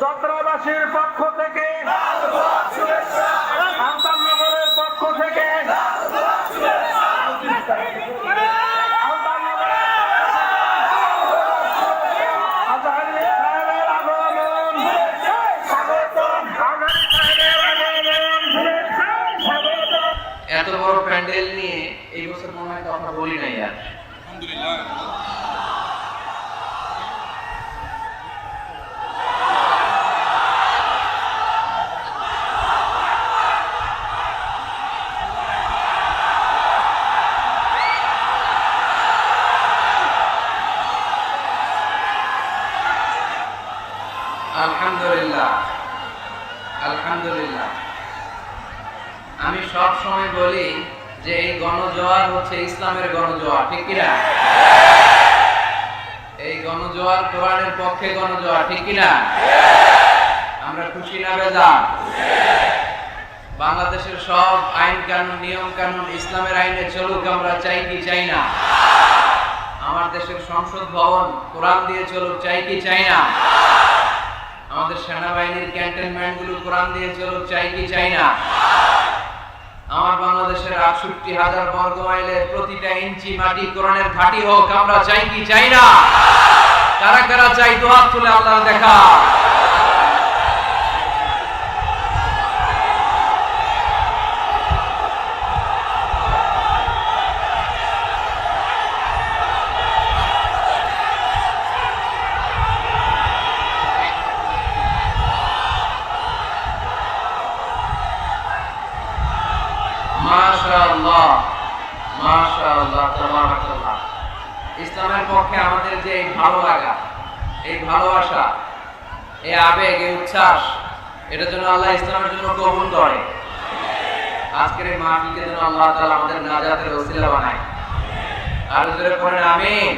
চট্টগ্রামবাসীর পক্ষ থেকে, আলতানগরের পক্ষ থেকে, এত বড় প্যান্ডেল নিয়ে এই বছর মনে হয় কথা বলি নাই আর। আলহামদুলিল্লাহ, আলহামদুলিল্লাহ। আমি সব সময় বলি যে এই গণজোয়ার হচ্ছে ইসলামের গণজোয়ার, ঠিক কিনা? এই গণজোয়ার কোরআনের পক্ষে গণজোয়ার, ঠিক কিনা? আমরা খুশি না বেজার? বাংলাদেশের সব আইন কানুন, নিয়ম কানুন ইসলামের আইনে চলুক, আমরা চাই কি চাই না? আমার দেশের সংসদ ভবন কোরআন দিয়ে চলুক, চাই কি চাই না? আমাদের সেনাবাহিনীর ক্যান্টনমেন্ট গুলো কোরআন দিয়ে চলুক, চাই কি চাই না? আমার বাংলাদেশের ৬৮,০০০ বর্গ মাইলের প্রতিটা ইঞ্চি মাটি কোরআনের ঘাঁটি হোক, আমরা চাই কি চাই না? কারা কারা চাই দুহাত তুলে আল্লাহ দেখা। মাশাআল্লাহ, মাশাআল্লাহ, তাবারাকাল্লাহ। ইসলামের পক্ষে আমাদের যে এই ভালো লাগা, এই ভালোবাসা, এই আবেগ, এই উচ্ছ্বাস, এটা যেন আল্লাহ ইসলামের জন্য কবুল করে। আজকের এই মাহফিলকে যেন আল্লাহ তাআলা আমাদের নাজাতের ওসিলা বানায়। আর জোরে পড়েন আমিন।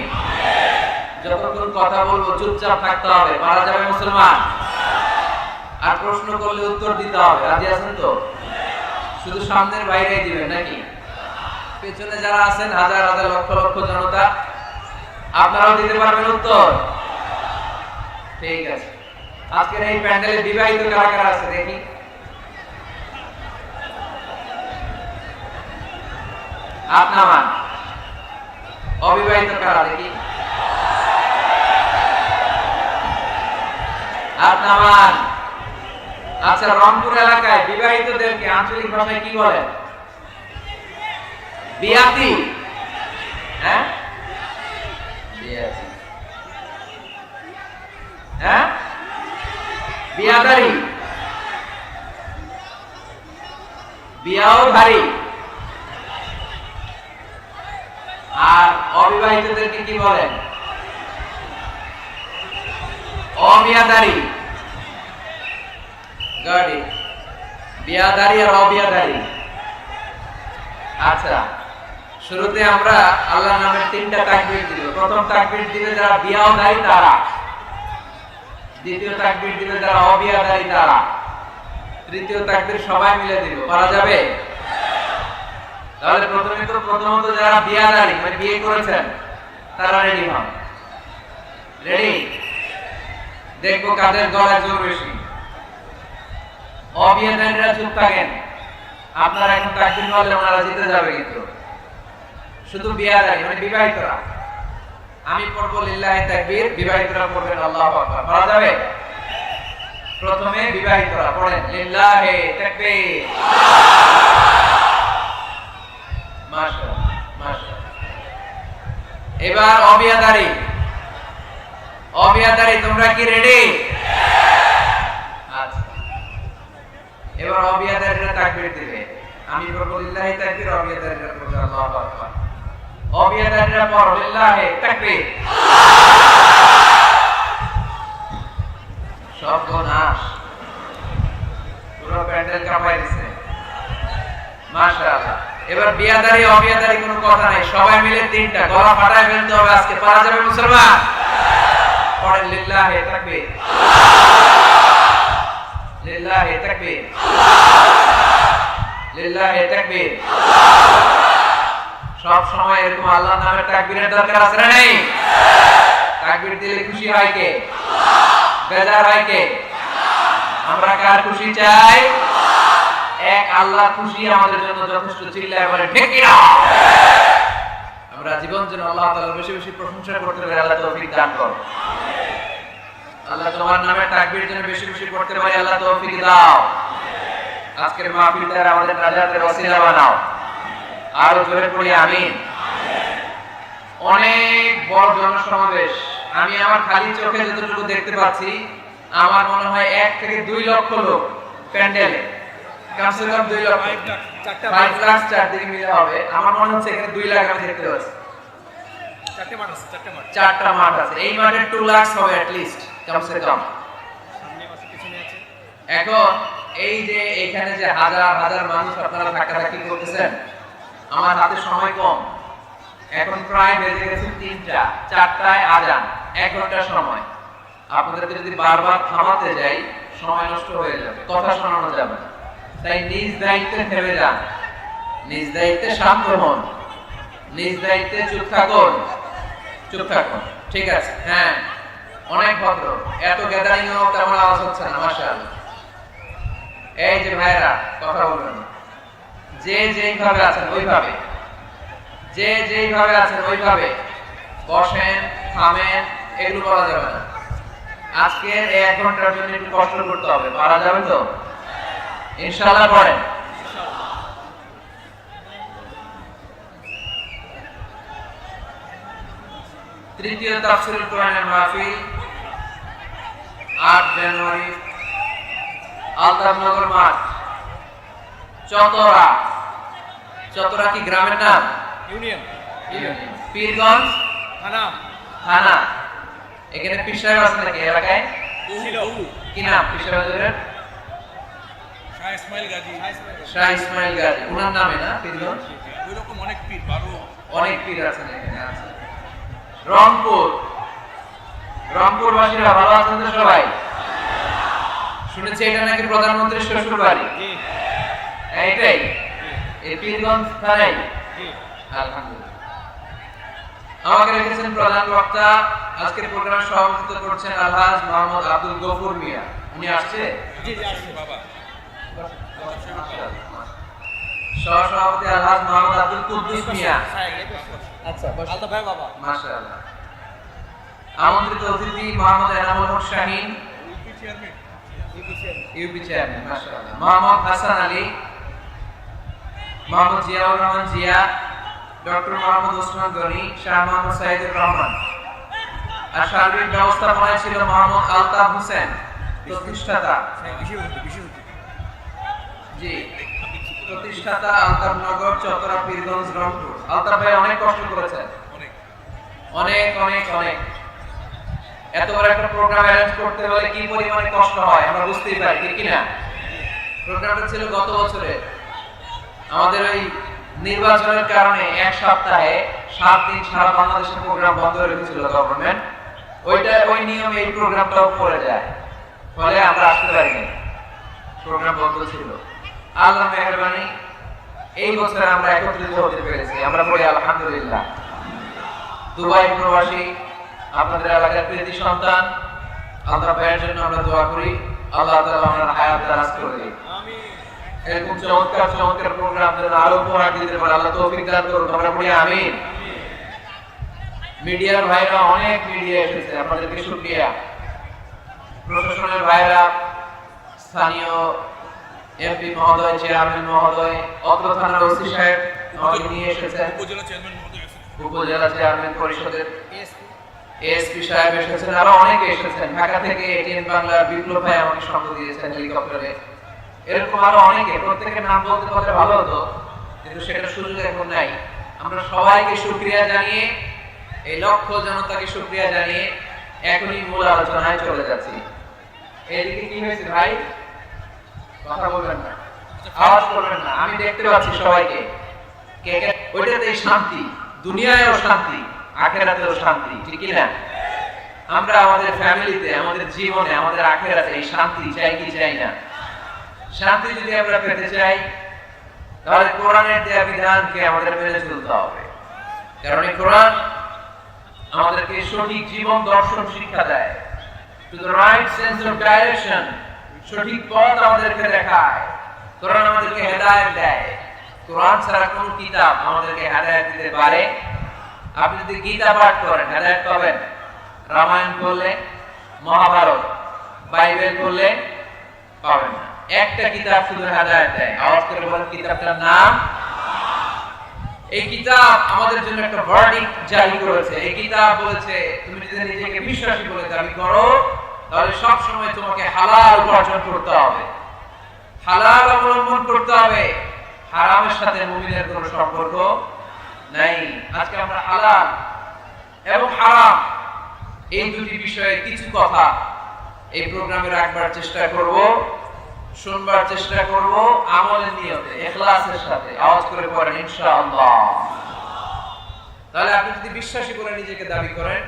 যতক্ষণ কথা বলবো চুপচাপ থাকতে হবে, পারা যাবে মুসলমান? আর প্রশ্ন করলে উত্তর দিতে হবে, রাজি আছেন তো? শুধু সামনের বাইরে দিবেন নাকি? পেছনে যারা আছেন হাজার হাজার লক্ষ লক্ষ জনতা, আপনারাও দিতে পারবেন উত্তর? ঠিক আছে। আজকের এই প্যান্ডেলে বিবাহিত কারা কারা আছে দেখি? আপনার অবিবাহিত কারা দেখি? আপনার। আচ্ছা, রংপুর এলাকায় বিবাহিতদেরকে আঞ্চলিক ভাষায় কি বলে? বিয়াতি। হ্যাঁ, বিয়াতি। হ্যাঁ, বিয়াদারি, বিয়াও ধারী। আর অবিবাহিতদেরকে কি বলেন? অবিয়াদারি। গাড়ি বিয়াদারি আর অবিয়াদারি। আচ্ছা, শুরুতে আমরা আল্লাহর নামের ৩টা তাকবীর দিব। প্রথম তাকবীর দিবে যারা বিয়াদারি তারা, দ্বিতীয় তাকবীর দিবে যারা অবিয়াদারি তারা, তৃতীয় তাকবীর সবাই মিলে দিব। পারা যাবে? তাহলে প্রথমত যারা বিয়াদারি মানে বিয়ে করেছেন তারা রেডি হন। রেডি? দেখবো কাদের গলায় জোর বেশি। অবিয়াদারিরা চুপ থাকেন, আপনারা এখন তাকবীর বললে ওনারা জিতে যাবে। কিন্তু শুধু বিয়াদারি মানে বিবাহিতরা, আমি পড়বো লিল্লাহি তাকবীর, বিবাহিতরা পড়বেন আল্লাহু আকবার। পারা যাবে? প্রথমে বিবাহিতরা পড়েন লিল্লাহি তাকবীর। মাশাআল্লাহ, মাশাআল্লাহ। এবার অবিয়াদারি, অবিয়াদারি তোমরা কি রেডি? আচ্ছা, এবার অবিয়াদারিরা তাকবীর দিবে। আমি পড়বো লিল্লাহি তাকবীর, অবিয়াদারিরা পড়বে আল্লাহু আকবার। অবিয়াদারিরা পড়ো লিল্লাহি তাকবীর। সর্বনাশ, পুরো প্যান্ডেল কাঁপাই দিছে। মাশাআল্লাহ। এবার বিয়াদারি অবিয়াদারি কোনো কথা নাই, সবাই মিলে ৩টা গলা ফাটায় ফেলতে হবে আজকে। পারা যাবে মুসলমান? পড়েন লিল্লাহি তাকবীর, লিল্লাহি তাকবীর, লিল্লাহি তাকবীর। সব সময় এরকম আল্লাহর নামের তাকবীরের দরকার আছে না নেই? তাকবীর দিলে খুশি হয় কে? বেজার হয় কে? আমরা কার খুশি চাই? এক আল্লাহর খুশি আমাদের জন্য যথেষ্ট। চিল্লায় বলে ঠিক কিনা? আমরা জীবন যেন আল্লাহ তাআলার বেশি বেশি প্রশংসা করতে পারি। আল্লাহ তৌফিক দান করো। আল্লাহ তোমার নামে তাকবীর যেন বেশি বেশি পড়তে পারি। আল্লাহ তৌফিক দাও। আজকের মাহফিলটা আমাদের নাজাতের ওসিলা বানাও। আরো জোরে পড়ি আমিন। অনেক বড় জনসমাবেশ। আমি আমার খালি চোখে যতটুকু দেখতে পাচ্ছি, আমার মনে হয় 1 থেকে 2 লক্ষ লোক প্যান্ডেলে। কমসে কম 2 লক্ষ, 5 লাখ চারদিকে মিলে হবে। আমার মনে হচ্ছে এখানে 2 লাখ আমি দেখতে পাচ্ছি। 4টা মাঠ আছে। এই মাঠে 2 লাখ হবে at least, কমসে কম। এখন এই যে এখানে যে হাজার হাজার মানুষ আপনারা ধাক্কাধাক্কি করতেছেন, আমার হাতে সময় কম। এখন প্রায় বেজে গেছে 3টা, 4টায় আজান, 1 ঘন্টা সময়। আপনাদেরকে যদি বারবার থামাতে যাই, সময় নষ্ট হয়ে যাবে, কথা শোনানো যাবে না। তাই নিজ দায়িত্বে থেমে যান, নিজ দায়িত্বে শান্ত হন, নিজ দায়িত্বে চুপ থাকুন, চুপ থাকুন। ঠিক আছে? হ্যাঁ, অনেক ভদ্র। এত গ্যাদারিং ও তেমন আওয়াজ হচ্ছে না, মাশাআল্লাহ। এই যে ভাইরা, কথা বলবেন না। যে যেইভাবে আছেন ওইভাবে, যে যেইভাবে আছেন ওইভাবে বসেন, থামেন, এগুলো করা যাবে না। আজকের 1 ঘন্টার জন্য একটু কষ্ট করতে হবে। পারা যাবে তো? ইনশাআল্লাহ পড়েন। তৃতীয় তাফসীরুল কোরআনের মাহফিল 8 জানুয়ারি আলতাফনগর মাঠ, চতরা। চতরা কি গ্রামের নাম? ইউনিয়ন, পীরগঞ্জ থানা, থানা। এখানে পীর সাহেব আছেন নাকি এলাকায়? ছিল কি নাম পীর সাহেবের? শাহ ইসমাইল গাজী। শাহ ইসমাইল গাজী, ওনার নামে না পীরগঞ্জ? ওইরকম অনেক পীর, বারো অনেক পীর আছেন এখানে। আছে রংপুর, রংপুরবাসীরা ভালো আছেন তো সবাই? শুনেছি এটা নাকি প্রধানমন্ত্রীর শ্বশুর বাড়ি। এইটাই এই পীরগঞ্জ থানায়। আলহামদুলিল্লাহ। আমাকে রেখেছেন প্রধান বক্তা। আজকের প্রোগ্রামে সভাপতিত্ব করছেন আলহাজ মোহাম্মদ আব্দুল গফুর মিয়া। উনি আসছে? বাবা সহসভাপতি আলহাজ মোহাম্মদ আব্দুল কুদ্দুস মিয়া। আচ্ছা, আলতা ভাই বাবা। মাশাআল্লাহ। আমন্ত্রিত অতিথি মোহাম্মদ এনামুল হক শাহীন, ইউপি চেয়ারম্যান। মাশাআল্লাহ। মোহাম্মদ হাসান আলী, মোহাম্মদ জিয়াউর রহমান জিয়া, ডক্টর মোহাম্মদ ওসমান গনি, শাহ মোহাম্মদ সাইদুর রহমান। আর সার্বিক ব্যবস্থাপনায় ছিল মোহাম্মদ আলতাফ হোসেন, প্রতিষ্ঠাতা। জি, প্রতিষ্ঠাতা আলতাফনগর, চতরা, পীরগঞ্জ, রংপুর। আলতাফ ভাই অনেক কষ্ট করেছেন, অনেক অনেক অনেক। এত বড় একটা প্রোগ্রাম অ্যারেঞ্জ করতে হলে কি পরিমাণে কষ্ট হয় আমরা বুঝতেই পারি, ঠিক কিনা? প্রোগ্রামটা ছিল গত বছরে। আমাদের ওই নির্বাচনের কারণে 1 সপ্তাহে 7 দিন সারা বাংলাদেশের প্রোগ্রাম বন্ধ রেখেছিল গভর্নমেন্ট। ওই নিয়মে এই প্রোগ্রামটাও পড়ে যায়, ফলে আমরা আসতে পারিনি, প্রোগ্রাম বন্ধ ছিল। আল্লাহ মেহেরবানি, এই বছর আমরা একত্রিত হতে পেরেছি। আমরা বলি আলহামদুলিল্লাহ। দুবাই প্রবাসী, আপনাদের এলাকার কৃতি সন্তান, আল্লাহ ভাইয়ের জন্য আমরা দোয়া করি। আল্লাহ তাআলা ওনার হায়াত দারাজ করে দিন। এরকম চমৎকার চমৎকার প্রোগ্রাম যেন আরো উপহার দিতে পারে, আল্লাহ তৌফিক দান করুন। আমরা বলি আমিন। মিডিয়ার ভাইরা, অনেক মিডিয়া এসেছে, আপনাদেরকে শুকরিয়া। প্রশাসনের ভাইরা, স্থানীয় এমপি মহোদয়, চেয়ারম্যান মহোদয়, অত্র থানার ওসি সাহেব আমাকে নিয়ে এসেছেন, উপজেলা চেয়ারম্যান মহোদয়, উপজেলা চেয়ারম্যান পরিষদের এসপি সাহেব এসেছেন, আরো অনেকে এসেছেন। ঢাকা থেকে এটিএন বাংলার বিপ্লব ভাই আমাকে সঙ্গ দিয়েছেন হেলিকপ্টারে। এরকম আরো অনেকে, প্রত্যেকের নাম বলতে পারলে ভালো হতো, কিন্তু সেটা সুযোগ এখন নাই। আমরা সবাইকে শুকরিয়া জানিয়ে, এই লক্ষ জনতাকে শুকরিয়া জানিয়ে এখনই মূল আলোচনায় চলে যাচ্ছি। এদিকে কি হয়েছে ভাই? কথা বলবেন না, আওয়াজ করবেন না। আমি দেখতে পাচ্ছি সবাইকে। ওইটাতেই শান্তি, দুনিয়ায়ও শান্তি, আখিরাতেও শান্তি, ঠিক কি না? আমরা আমাদের ফ্যামিলিতে, আমাদের জীবনে, আমাদের আখিরাতে এই শান্তি চাই কি চাই না? শান্তি যদি আমরা পেতে চাই, তাহলে কোরআনের দেয়া বিধানকে আমাদের মেনে চলতে হবে। কারণ এই কোরআন আমাদেরকে সঠিক জীবন দর্শন শিক্ষা দেয়। To the right sense of direction সঠিক পথ আমাদেরকে দেখায়, কোরআন আমাদেরকে হেদায়েত দেয়। কোরআন ছাড়া কোন কিতাব আমাদেরকে হেদায়েত দিতে পারে? আপনি যদি গীতা পাঠ করেন হেদায়েত পাবেন, রামায়ণ পড়লে, মহাভারত, বাইবেল পড়লে পাবেন না। একটা কিতাব শুধু হেদায়েত দেয়, আওয়াজ করে বলেন কিতাবটার নাম। এই কিতাব আমাদের জন্য একটা ভার্ডিক্ট জারি করেছে। এই কিতাব বলেছে তুমি যদি নিজেকে বিশ্বাসী বলে দাবি করো তাহলে সব সময় তোমাকে হালাল উপার্জন করতে হবে, হালাল অবলম্বন করতে হবে, হারামের সাথে মুমিনের কোনো সম্পর্ক নাই। আজকে আমরা হালাল এবং হারাম এই দুটি বিষয়ে কিছু কথা এই প্রোগ্রামে রাখবার চেষ্টা করব, শুনবার চেষ্টা করব আমলের নিয়তে, ইখলাসের সাথে। আওয়াজ করে পড়েন ইনশাআল্লাহ। তাহলে আপনি যদি বিশ্বাসী বলে নিজেকে দাবি করেন,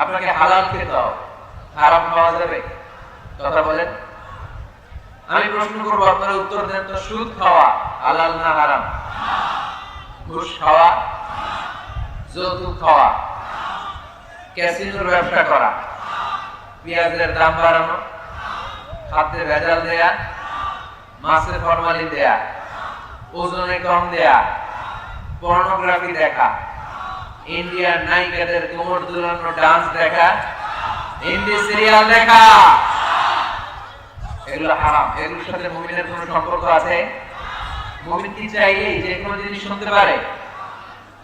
আপনাকে হালাল খেতে হবে, হারাম খাওয়া যাবে? কথা বলেন। আমি প্রশ্ন করব, আপনারা উত্তর দেন তো। সুদ খাওয়া হালাল না হারাম? ঘুষ খাওয়া, যৌতুক খাওয়া, ক্যাসিনোর ব্যবসা করা, পেঁয়াজের দাম বাড়ানো, খাদ্যে ভেজাল দেয়া, মাছের ফরমালিন দেয়া, ওজনে কম দেয়া, পর্নোগ্রাফি দেখা, ইন্ডিয়ান নায়িকাদের কোমর দুলানো ডান্স দেখা, হিন্দি সিরিয়াল দেখা, এগুলো হারাম। এগুলোর সাথে মুমিনের কোনো সম্পর্ক আছে? মুমিন কি চাইলেই যে কোনো জিনিস শুনতে পারে?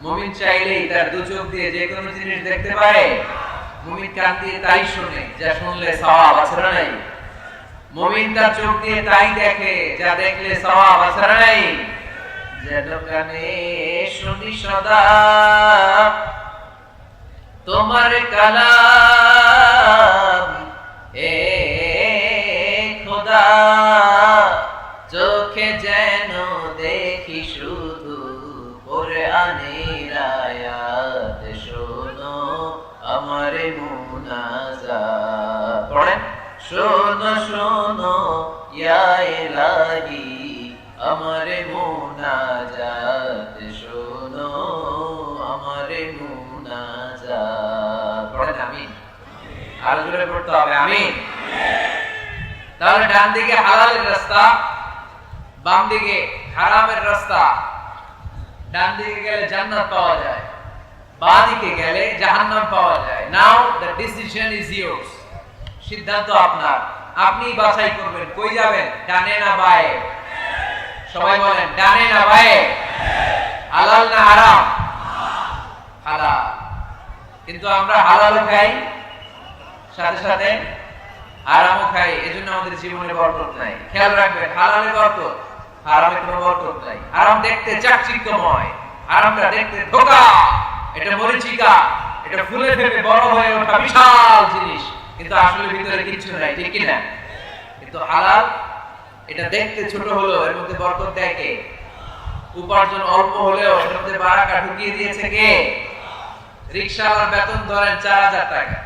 মুমিন চাইলেই তার দু চোখ দিয়ে যে কোনো জিনিস দেখতে পারে? মুমিন কান দিয়ে তাই শুনে যা শুনলে সওয়াব আছে না নাই? মুমিন তার চোখ দিয়ে তাই দেখে যা দেখলে সওয়াব আছে না নাই? যে দোকানে শুনি সদা তোমার কালাম, এ খোদা চোখে যেন দেখি শুধু কোরআনের আয়াত, শোনো আমার মুনাজাত। পড়েন, শোনো শোনো ইয়া ইলাহি আমার মুনাজাত, শোনো আমার মুনাজাত। পড়েন আমিন। আর জোরে পড়তে হবে আমিন। তাহলে ডান দিকে হালালের রাস্তা, বাম দিকে হারামের রাস্তা। ডান দিকে গেলে জান্নাত পাওয়া যায়, বাম দিকে গেলে জাহান্নাম পাওয়া যায়। নাও দ্য ডিসিশন ইজ ইয়োর্স। সিদ্ধান্ত আপনার, আপনি বাছাই করবেন কই যাবেন, ডানে না বায়ে। সবাই বলেন ডানে না বায়ে, হালাল না হারাম? হালাল। কিন্তু আমরা হালালও খাই, সাথে সাথে হারামও খাই, এজন্য আমাদের জীবনে বরকত নাই। খেয়াল রাখবেন, হালালে বরকত, হারামে কোনো বরকত নাই। হারাম দেখতে চাকচিক্যময়, হারামটা দেখতে ধোঁকা, এটা মরিচিকা, এটা ফুলে ফেপে বড় হয়ে ওঠা বিশাল জিনিস, কিন্তু আসলে ভিতরে কিছু নাই, ঠিক কি না? কিন্তু হালাল এটা দেখতে ছোট হলো, এর মধ্যে বরকত দেয় কে? উপার্জন অল্প হলেও এর মধ্যে বারাকা ঢুকিয়ে দিয়েছে কে? রিকশাওয়ালার বেতন ধরেন 4000 টাকা,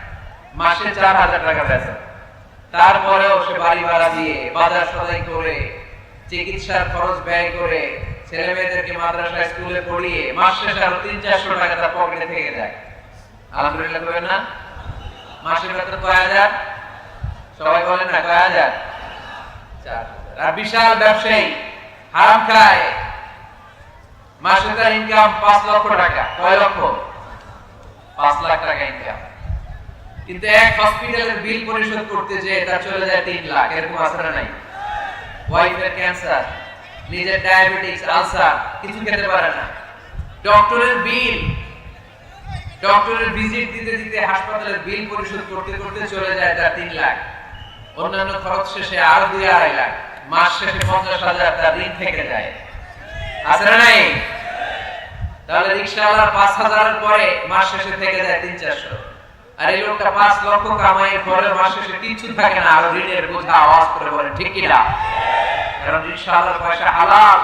মাসে 4000 টাকা বেতন, তারপরেও সে বাড়ি ভাড়া দিয়ে, বাজার সদাই করে, চিকিৎসার খরচ ব্যয় করে, ছেলে মেয়েদেরকে মাদ্রাসা স্কুলে পড়িয়ে মাস শেষে আরো 300-400 টাকা তার পকেটে থেকে যায়। আলহামদুলিল্লাহ করেন না? মাসের বেতন কয় হাজার? সবাই বলেন না কয় হাজার? 4000। আর বিশাল ব্যবসায়ী হারাম খায়, মাসে তার ইনকাম 5 লক্ষ টাকা। কয় লক্ষ? 5 লাখ টাকা ইনকাম। কিন্তু এক হসপিটালের বিল পরিশোধ করতে যে তার চলে যায় 3 লাখ। এরকম আছে না নাই? ওয়াইফের ক্যান্সার, নিজের ডায়াবেটিস, আলসার, কিছু খেতে পারে না। ডক্টরের বিল, ডক্টরের ভিজিট দিতে দিতে হাসপাতালের বিল পরিশোধ করতে করতে চলে যায় তার 3 লাখ। অন্যান্য খরচ শেষে আরো 2-2.5 লাখ। মাস শেষে 50,000 তার ঋণ থেকে যায়। আছে না নাই? তাহলে রিকশাওয়ালার 5,000 এর পরে মাস শেষে থেকে যায় 300-400। আর এই লোকটা 5 লক্ষ কামাইয়ের পরে মাস শেষে কিছু থাকে না, আর ঋণের বোঝা। আওয়াজ করে বলেন ঠিক কি না? কারণ রিকশাওয়ালার পয়সা হালাল,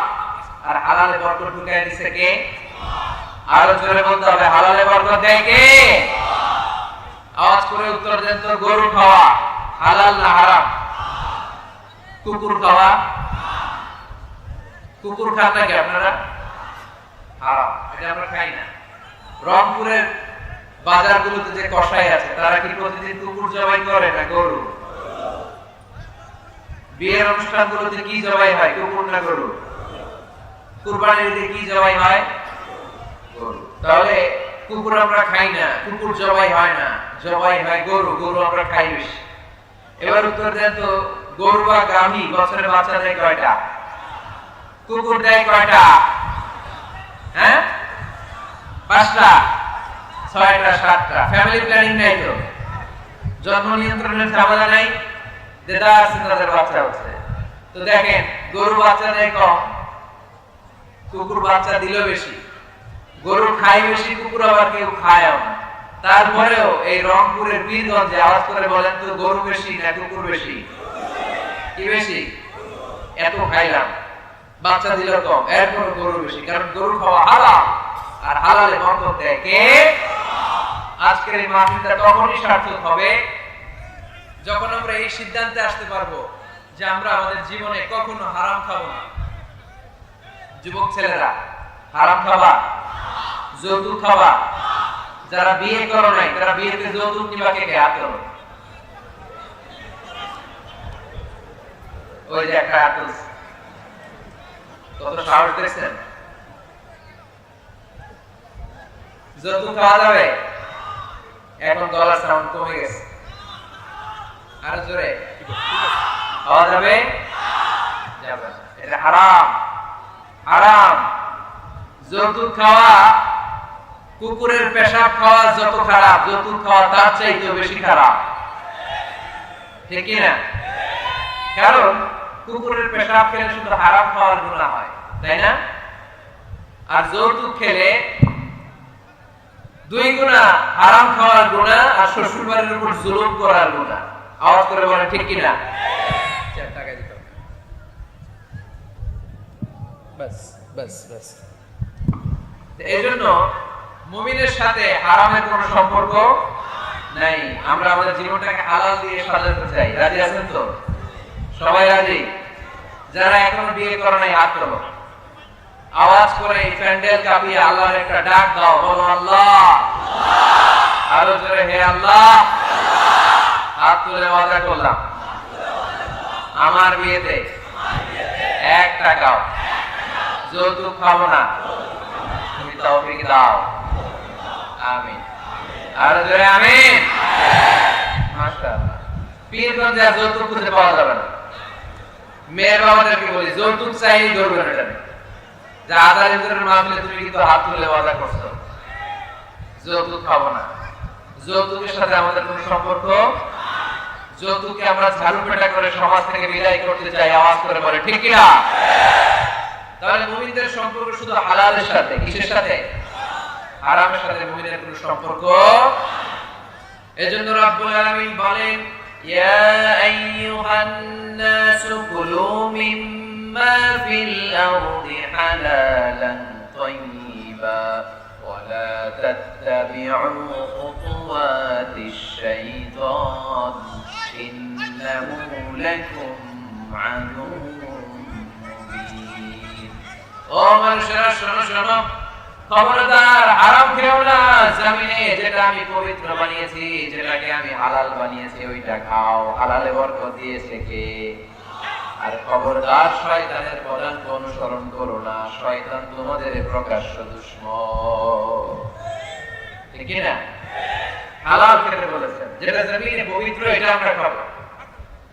আর হালালে বরকত ঢুকায় দিছে কে? আরো জোরে বলতে হবে, হালালে বরকত দেয় কে? আওয়াজ করে উত্তর দেন তো। গরু খাওয়া হালাল না হারাম? কুকুর খাওয়া? কুকুর খান নাকি আপনারা? হারাম, এটা আমরা খাই না। রংপুরের বাজারগুলোতে যে কসাই আছে তারা কি প্রতিদিন কুকুর জবাই করে না গরু? বিয়ের অনুষ্ঠানগুলোতে কি জবাই হয়? কুকুর না গরু? কুরবানির ঈদে কি জবাই হয়? গরু। তাহলে কুকুর আমরা খাই না, কুকুর জবাই হয় না, জবাই হয় গরু, গরু আমরা খাই বেশি। এবার উত্তর দেন তো, গরু বা গাভী বছরে বাচ্চা দেয় কয়টা? কুকুর দেয় কয়টা? হ্যাঁ, 5টা, 6টা, 7টা। ফ্যামিলি প্ল্যানিং নাই তো, জন্ম নিয়ন্ত্রণের ঝামেলা নাই, যেটা আছে তাদের বাচ্চা হচ্ছে। তো দেখেন, গরু বাচ্চা দেয় কম, কুকুর বাচ্চা দিল বেশি। গরু খায় বেশি, কুকুর আবার কেউ খায়ও না। তারপরেও এই রংপুরের পীরগঞ্জে আওয়াজ করে বলেন তো, গরু বেশি না কুকুর বেশি? কি বেশি? এত খাইলাম, বাচ্চা দিল কম, এরপর গরু বেশি, কারণ গরু খাওয়া হালাল, আর হালালে বরকত দেয় কে? আজকের এই মাহফিলটা তখনই সার্থক হবে যখন আমরা এই সিদ্ধান্তে আসতে পারবো যে আমরা আমাদের জীবনে কখনো হারাম খাবো না। যুবক ছেলেরা, হারাম খাবা, যৌতুক খাবা। যারা বিয়ে করো নাই তারা বিয়েতে যৌতুক নিবা কে কে? হাত তোলো। ওই যে একটা হাত তুলছে, কত সাহস দেখছেন? যৌতুক খাওয়া যাবে? এখন গলার সাউন্ড কমে গেছে, আরো জোরে খাওয়া যাবে? যাবে না। এটা হারাম, হারাম। যৌতুক খাওয়া, কুকুরের পেশাব খাওয়া যত খারাপ, যৌতুক খাওয়া তার চাইতে বেশি খারাপ, ঠিক কি না? কারণ কুকুরের পেশাব খেলে শুধু হারাম খাওয়ার গুনাহ হয়, তাই না? আর যৌতুক খেলে 2 গুনাহ, হারাম খাওয়ার গুনাহ আর শ্বশুর বাড়ির উপর জুলুম করার গুনাহ। আওয়াজ করে বলেন ঠিক কি না? 4 টাকা দিতে হবে, বাস বাস বাস। এইজন্য মুমিনের সাথে হারামের কোনো সম্পর্ক নাই। আমরা আমাদের জীবনটাকে হালাল দিয়ে সাজাতে চাই। রাজি আছেন তো? সবাই রাজি? যারা এখনো বিয়ে করে নাই হাত তোলো, আওয়াজ করে এই প্যান্ডেল কাঁপিয়ে আল্লাহর একটা ডাক দাও, বলো আল্লাহ। আরো জোরে, হে আল্লাহ। হাত তুলে ওয়াদা করলাম আমার বিয়েতে 1 টাকাও যৌতুক খাবো না, তুমি তৌফিক দাও। আমিন। আরো জোরে আমিন। মাশাআল্লাহ। পীরগঞ্জে যৌতুক খুঁজে পাওয়া যাবে না। মেয়ের বাবাদেরকে বলি, যৌতুক চাই ধরবেন এটা, যে আদার ইজরের মামলায় তুমি কিন্তু হাত তুলে ওয়াদা করছো যৌতুক খাবো না। যৌতুকের সাথে আমাদের কোনো সম্পর্ক। যৌতুককে আমরা ঝাড়ু পেটা করে সমাজ থেকে বিদায় করতে চাই। আওয়াজ করে বলে ঠিক কি না? তাহলে মুমিনদের সম্পর্ক শুধু হালালের সাথে, কিসের সাথে? হারামের সাথে মুমিনের কোনো সম্পর্ক। এজন্য রব্বুল আলামিন বলেন, ইয়া আইয়ুহান নাসু কুলু মিম্মা ফিল আরদি হালালান তাইয়্যিবা ওয়া লা তাত্তাবি'উ খুতুওয়াতিশ শাইতান ইন্নাহু লাকুম আদুউম মুবিন। ও মানুষেরা, শোনো শোনো, খবরদার হারাম খেও না। জমিনে যেটা আমি পবিত্র বানিয়েছি, যেটাকে আমি হালাল বানিয়েছি, ওইটা খাও। হালালে বরকত দিয়েছে কে? আর খবরদার শয়তানের পদাঙ্ক অনুসরণ করো না, শয়তান তোমাদের প্রকাশ্য দুশমন, ঠিক কি না? হালাল খেতে বলেছেন, যেটা জমিনে পবিত্র এটা আমরা খাবো,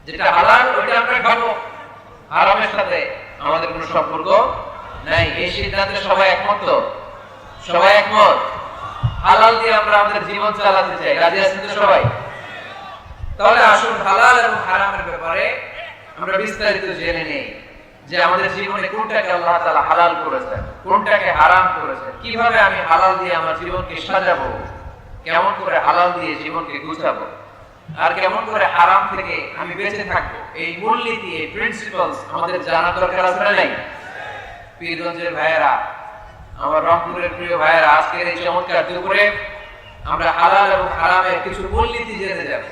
যেটা হালাল ওইটা আমরা খাবো। হারামের সাথে আমাদের কোনো সম্পর্ক নাই। এই সিদ্ধান্তে সবাই একমত তো? সবাই একমত? হালাল দিয়ে আমরা আমাদের জীবন চালাতে চাই। রাজি আছেন তো সবাই? তাহলে আসুন হালাল এবং হারামের ব্যাপারে আমরা বিস্তারিত জেনে নেই, যে আমাদের জীবনে কোনটাকে আল্লাহ তাআলা হালাল করেছেন, কোনটাকে হারাম করেছেন, কিভাবে আমি হালাল দিয়ে আমার জীবনকে সাজাবো, কেমন করে হালাল দিয়ে জীবনকে গুছাবো, আর কেমন করে হারাম থেকে আমি বেঁচে থাকবো। এই মূলনীতি, এই প্রিন্সিপালস আমাদের জানা দরকার আছে না নাই? পীরগঞ্জের ভাইয়েরা, আমার রংপুরের প্রিয় ভাইয়েরা, আজকের এই চমৎকার দুপুরে আমরা হালাল এবং হারামের কিছু মূলনীতি জেনে যাব,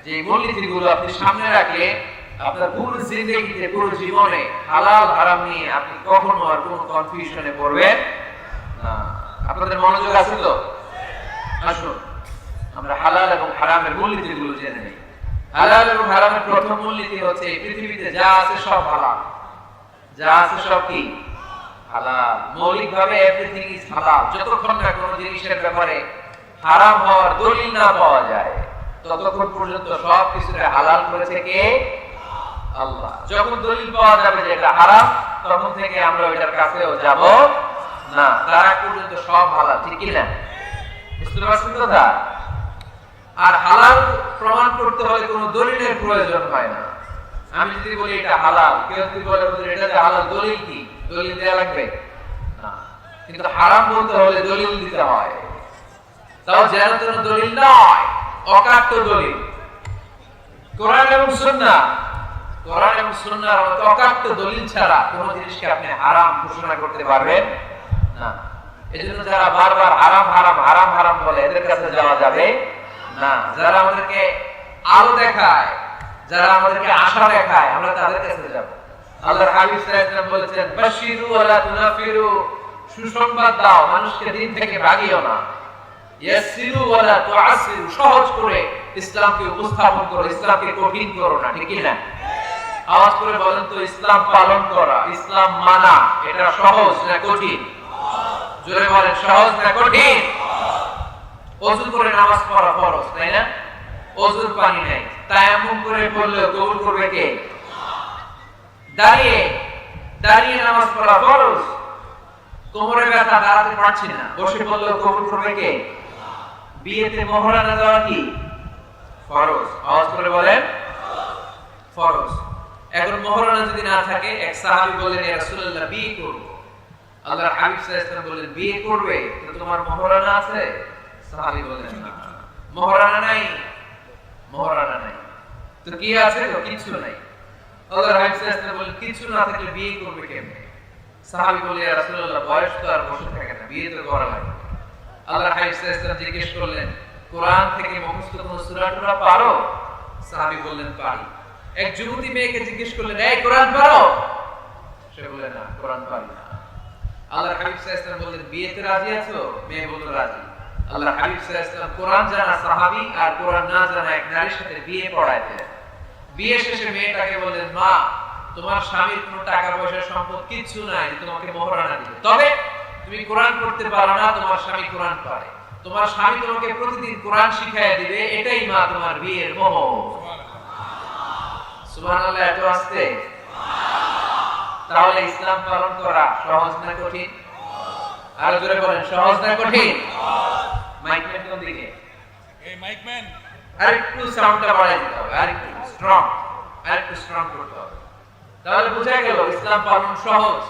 যে মূলনীতিগুলো আপনি সামনে রাখলে আপনার পুরো জিন্দেগিতে, পুরো জীবনে হালাল হারাম নিয়ে আপনি কখনো আর কোনো কনফিউশনে পড়বেন না। আপনাদের মনোযোগ আছে তো? আসুন আমরা হালাল এবং হারামের মূলনীতিগুলো জেনে নিই। হালাল এবং হারামের প্রথম মূলনীতি হচ্ছে এই পৃথিবীতে যা আছে সব হালাল। যা আছে সব কি হালাল। মৌলিকভাবে এভরিথিং ইজ হালাল। যতক্ষণ না কোনো জিনিসের ব্যাপারে হারাম হওয়ার দলিল না পাওয়া যায় ততক্ষণ পর্যন্ত সব কিছুকে হালাল করেছে কে? আল্লাহ। যখন দলিল পাওয়া যাবে যে এটা হারাম তখন থেকে আমরা ওইটার কাছেও যাব না। তার আগ পর্যন্ত সব হালাল, ঠিক কি না? বুঝতে পারছেন কথা? আর হালাল প্রমাণ করতে হলে কোনো দলিলের প্রয়োজন হয় না। আমি যদি বলি এটা হালাল, কেউ যদি বলে এটা যে হালাল, দলিল কি? দলিল দেওয়া লাগবে না। কিন্তু হারাম বলতে হলে দলিল দিতে হয়, তাও যেন তেন দলিল নয়, অকাট্য দলিল। কোরআন এবং সুন্নাহ, কোরআন এবং সুন্নাহর মতো অকাট্য দলিল ছাড়া কোন জিনিসকে আপনি হারাম ঘোষণা করতে পারবেন না। এজন্য যারা বারবার হারাম হারাম হারাম হারাম বলে এদের কাছে যাওয়া যাবে না। যারা আমাদেরকে আলো দেখায়, যারা আমাদেরকে আশা দেখায়, আমরা তাদের কাছে যাব। আল্লাহর হাবিব সাল্লাল্লাহু আলাইহি ওয়াসাল্লাম বলেছেন, বাশিরু ওয়ালা তুনাফিরু, সুসংবাদ দাও, মানুষকে দিন থেকে ভাগিও না। ইয়াসিরু ওয়ালা তুআসিরু, সহজ করে ইসলামকে উপস্থাপন করো, ইসলামকে কঠিন করো না, ঠিক কি না? আওয়াজ করে বলেন তো, ইসলাম পালন করা, ইসলাম মানা, এটা সহজ না কঠিন? জোরে বলেন, সহজ না কঠিন? ওযু করে নামাজ পড়া ফরজ, তাই না? ওযুর পানি নাই, তায়াম্মুম করে পড়লে কবুল করবে কে? দাঁড়িয়ে দাঁড়িয়ে নামাজ পড়া ফরজ। কোমরে ব্যথা, দাঁড়াতে পারছি না, বসে পড়লে কবুল করবে কে? বিয়েতে মোহরানা দেওয়া কি ফরজ? আওয়াজ করে বলেন, ফরজ। এখন মোহরানা যদি না থাকে, এক সাহাবী বললেন, ইয়া রাসূলুল্লাহ, বিয়ে করব। আল্লাহর হাবিব সাল্লাল্লাহু আলাইহি ওয়াসাল্লাম বললেন, বিয়ে করবে তো তোমার মোহরানা আছে? সাহাবী বললেন, না, মোহরানা নাই। মোহরানা নাই তো কি আছে? তো কিছু নাই। আল্লাহর হাবিব সাল্লাল্লাহু আলাইহি ওয়াসাল্লাম বললেন, কিছু না থাকলে বিয়ে করবে কেমনে? সাহাবী বললেন, ইয়া রাসূলুল্লাহ, বয়স তো আর বসে থাকে না, বিয়ে তো করা লাগে। আল্লাহর হাবিব সাল্লাল্লাহু আলাইহি ওয়াসাল্লাম জিজ্ঞেস করলেন, কোরআন থেকে মুখস্থ কোন সূরা টুরা পারো? সাহাবী বললেন, পারি। এক যুবতী মেয়েকে জিজ্ঞেস করলেন, এই কোরআন পারো? সে বললেন, না, কোরআন পারি না। আল্লাহর হাবিব সাল্লাল্লাহু আলাইহি ওয়াসাল্লাম বললেন, বিয়েতে রাজি আছো? মেয়ে বলল, রাজি। আল্লাহর হাবিব সাল্লাল্লাহু আলাইহি ওয়াসাল্লাম কোরআন জানা সাহাবী আর কোরআন না জানা এক নারীর সাথে বিয়ে পড়াইতেন। বিয়ে শেষে মেয়েটাকে বললেন, মা, তোমার স্বামীর কোনো টাকা পয়সা সম্পদ কিছু নাই যে তোমাকে মোহরানা দিবে, তবে তুমি কোরআন পড়তে পারো না, তোমার স্বামী কোরআন পড়ে, তোমার স্বামী তোমাকে প্রতিদিন কোরআন শিখাইয়া দিবে, এটাই মা তোমার বিয়ের মোহর। সুবহানাল্লাহ, এত আসতে। তাহলে ইসলাম পালন করা সহজ না কঠিন? আরো জোরে বলেন, সহজ না কঠিন? মাইকম্যান কোন দিকে? এই মাইকম্যান, আরেকটু সাউন্ডটা বাড়াই দিতে হবে, আরেকটু স্ট্রং, আরেকটু স্ট্রং করতে হবে। তাহলে বোঝা গেল ইসলাম পালন সহজ।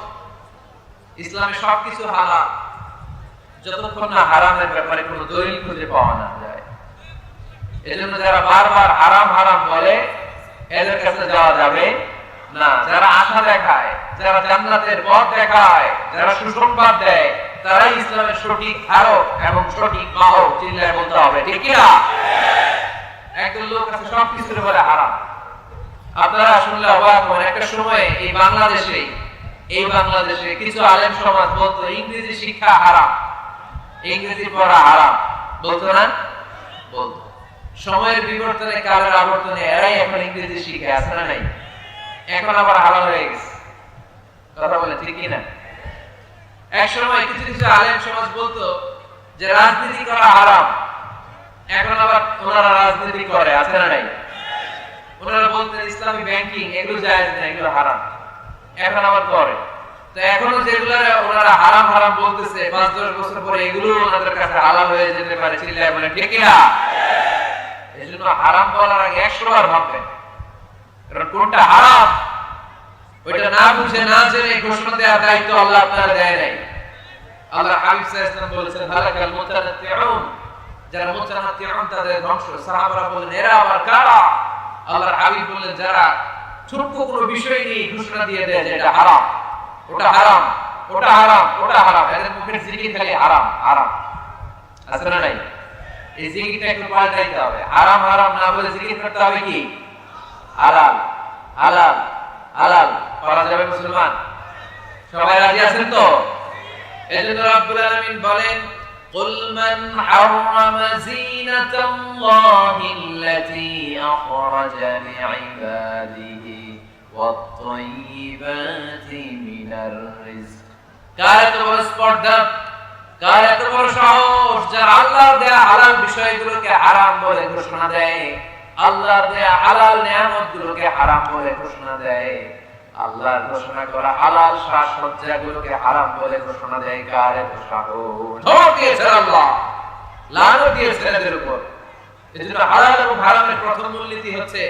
ইসলামে সবকিছু হালাল যতক্ষণ না হারামের ব্যাপারে কোনো দলিল খুঁজে পাওয়া না যায়। এজন্য যারা বারবার হারাম হারাম বলে এদের কাছে যাওয়া যাবে না। যারা আশা দেখায়, যারা জান্নাতের পথ দেখায়, যারা সুসংবাদ দেয়, তারাই ইসলামের সঠিক ধারক এবং সঠিক বাহক। চিল্লায় বলতে হবে, ঠিক কি না? একদল লোক আছে সবকিছুর বলে হারাম। আপনারা শুনলে অবাক হবেন, একটা সময় এই বাংলাদেশে কিছু আলেম সমাজ বলতো ইংরেজি শিক্ষা হারাম, ইংরেজি পড়া হারাম, বলতো না? বলতো। সময়ের বিবর্তনে, কালের আবর্তনে এরাই এখন ইংরেজি শিখে, আছে না নাই? এখন আবার হালাল হয়ে গেছে। কথা বলে, ঠিক কি না? এক সময় কিছু কিছু আলেম সমাজ বলতো যে রাজনীতি করা হারাম, এখন আবার ওনারা রাজনীতি করে, আছে না নাই? ওনারা বলতেন ইসলামী ব্যাংকিং এগুলো জায়েজ না, এগুলো হারাম, এখন আবার করে। তো এখনো যেগুলো ওনারা হারাম হারাম বলতেছে, 5-10 বছর পরে এগুলো ওনাদের কাছে হালাল হয়ে যেতে পারে। চিল্লায় বলেন, ঠিক কি না? এজন্য হারাম বলার আগে 100 বার ভাববেন, কারণ কোনটা হারাম ওইটা না বুঝে না জেনে ঘোষণা দেওয়ার দায়িত্ব আল্লাহ আপনার দেয় নাই। আল্লাহ হাবিব সাল্লাল্লাহু আলাইহি ওয়াসাল্লাম বলেছেন, হালাকাল মুতানাত্তিউন, যারা মুতানাত্তিউন তাদের ধ্বংস। সাহাবারা বললেন, এরা আবার কারা? আল্লাহর হাবিব বললেন, যারা ছোট্ট কোনো বিষয় নিয়ে ঘোষণা দিয়ে দেয় যে এটা হারাম, ওটা হারাম, ওটা হারাম, ওটা হারাম, এদের মুখের জিকির খালি হারাম হারাম, আছে না নাই? এই জিকিরটা একটু পাল্টাইতে হবে। হারাম হারাম না বলে জিকির করতে হবে কি? হালাল হালাল হালাল। করা যাবে মুসলমান? সবাই রাজি আছেন তো? এজন্য রব্বুল আলামিন বলেন, قل من حرم زينة الله التي أخرج لعباده والطيبات من الرزق কার এত বড় স্পর্ধা, কার এত বড় সাহস যারা আল্লাহর দেয়া হালাল বিষয়গুলোকে হারাম বলে ঘোষণা দেয়, আল্লাহর দেয়া হালাল নিয়ামতগুলোকে হারাম বলে ঘোষণা দেয়, আল্লাহর ঘোষণা করা হালাল সাজসজ্জাগুলোকে হারাম বলে ঘোষণা দেয়। কার এত সাহস? ধমক দিয়েছেন আল্লাহ, লানত দিয়েছেন এদের উপর। এজন্য হালাল এবং হারামের প্রথম মূলনীতি হচ্ছে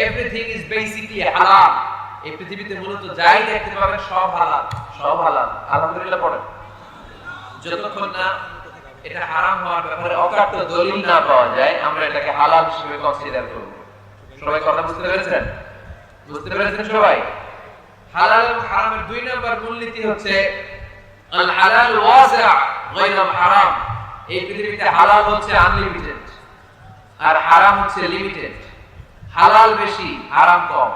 এভরিথিং ইজ বেসিক্যালি হালাল। এই পৃথিবীতে মূলত যাই দেখতে পাবেন সব হালাল, সব হালাল। আলহামদুলিল্লাহ পড়েন। যতক্ষণ না এটা হারাম হওয়ার ব্যাপারে অকাট্য দলিল না পাওয়া যায়, আমরা এটাকে হালাল হিসেবে কনসিডার করব। সবাই কথা বুঝতে পেরেছেন? বুঝতে পেরেছেন সবাই? হালাল এবং হারামের দুই নম্বর মূলনীতি হচ্ছে আল হালাল ওয়াসিআ গায়রুল হারাম। এই পৃথিবীতে হালাল হচ্ছে আনলিমিটেড আর হারাম হচ্ছে লিমিটেড। হালাল বেশি, হারাম কম।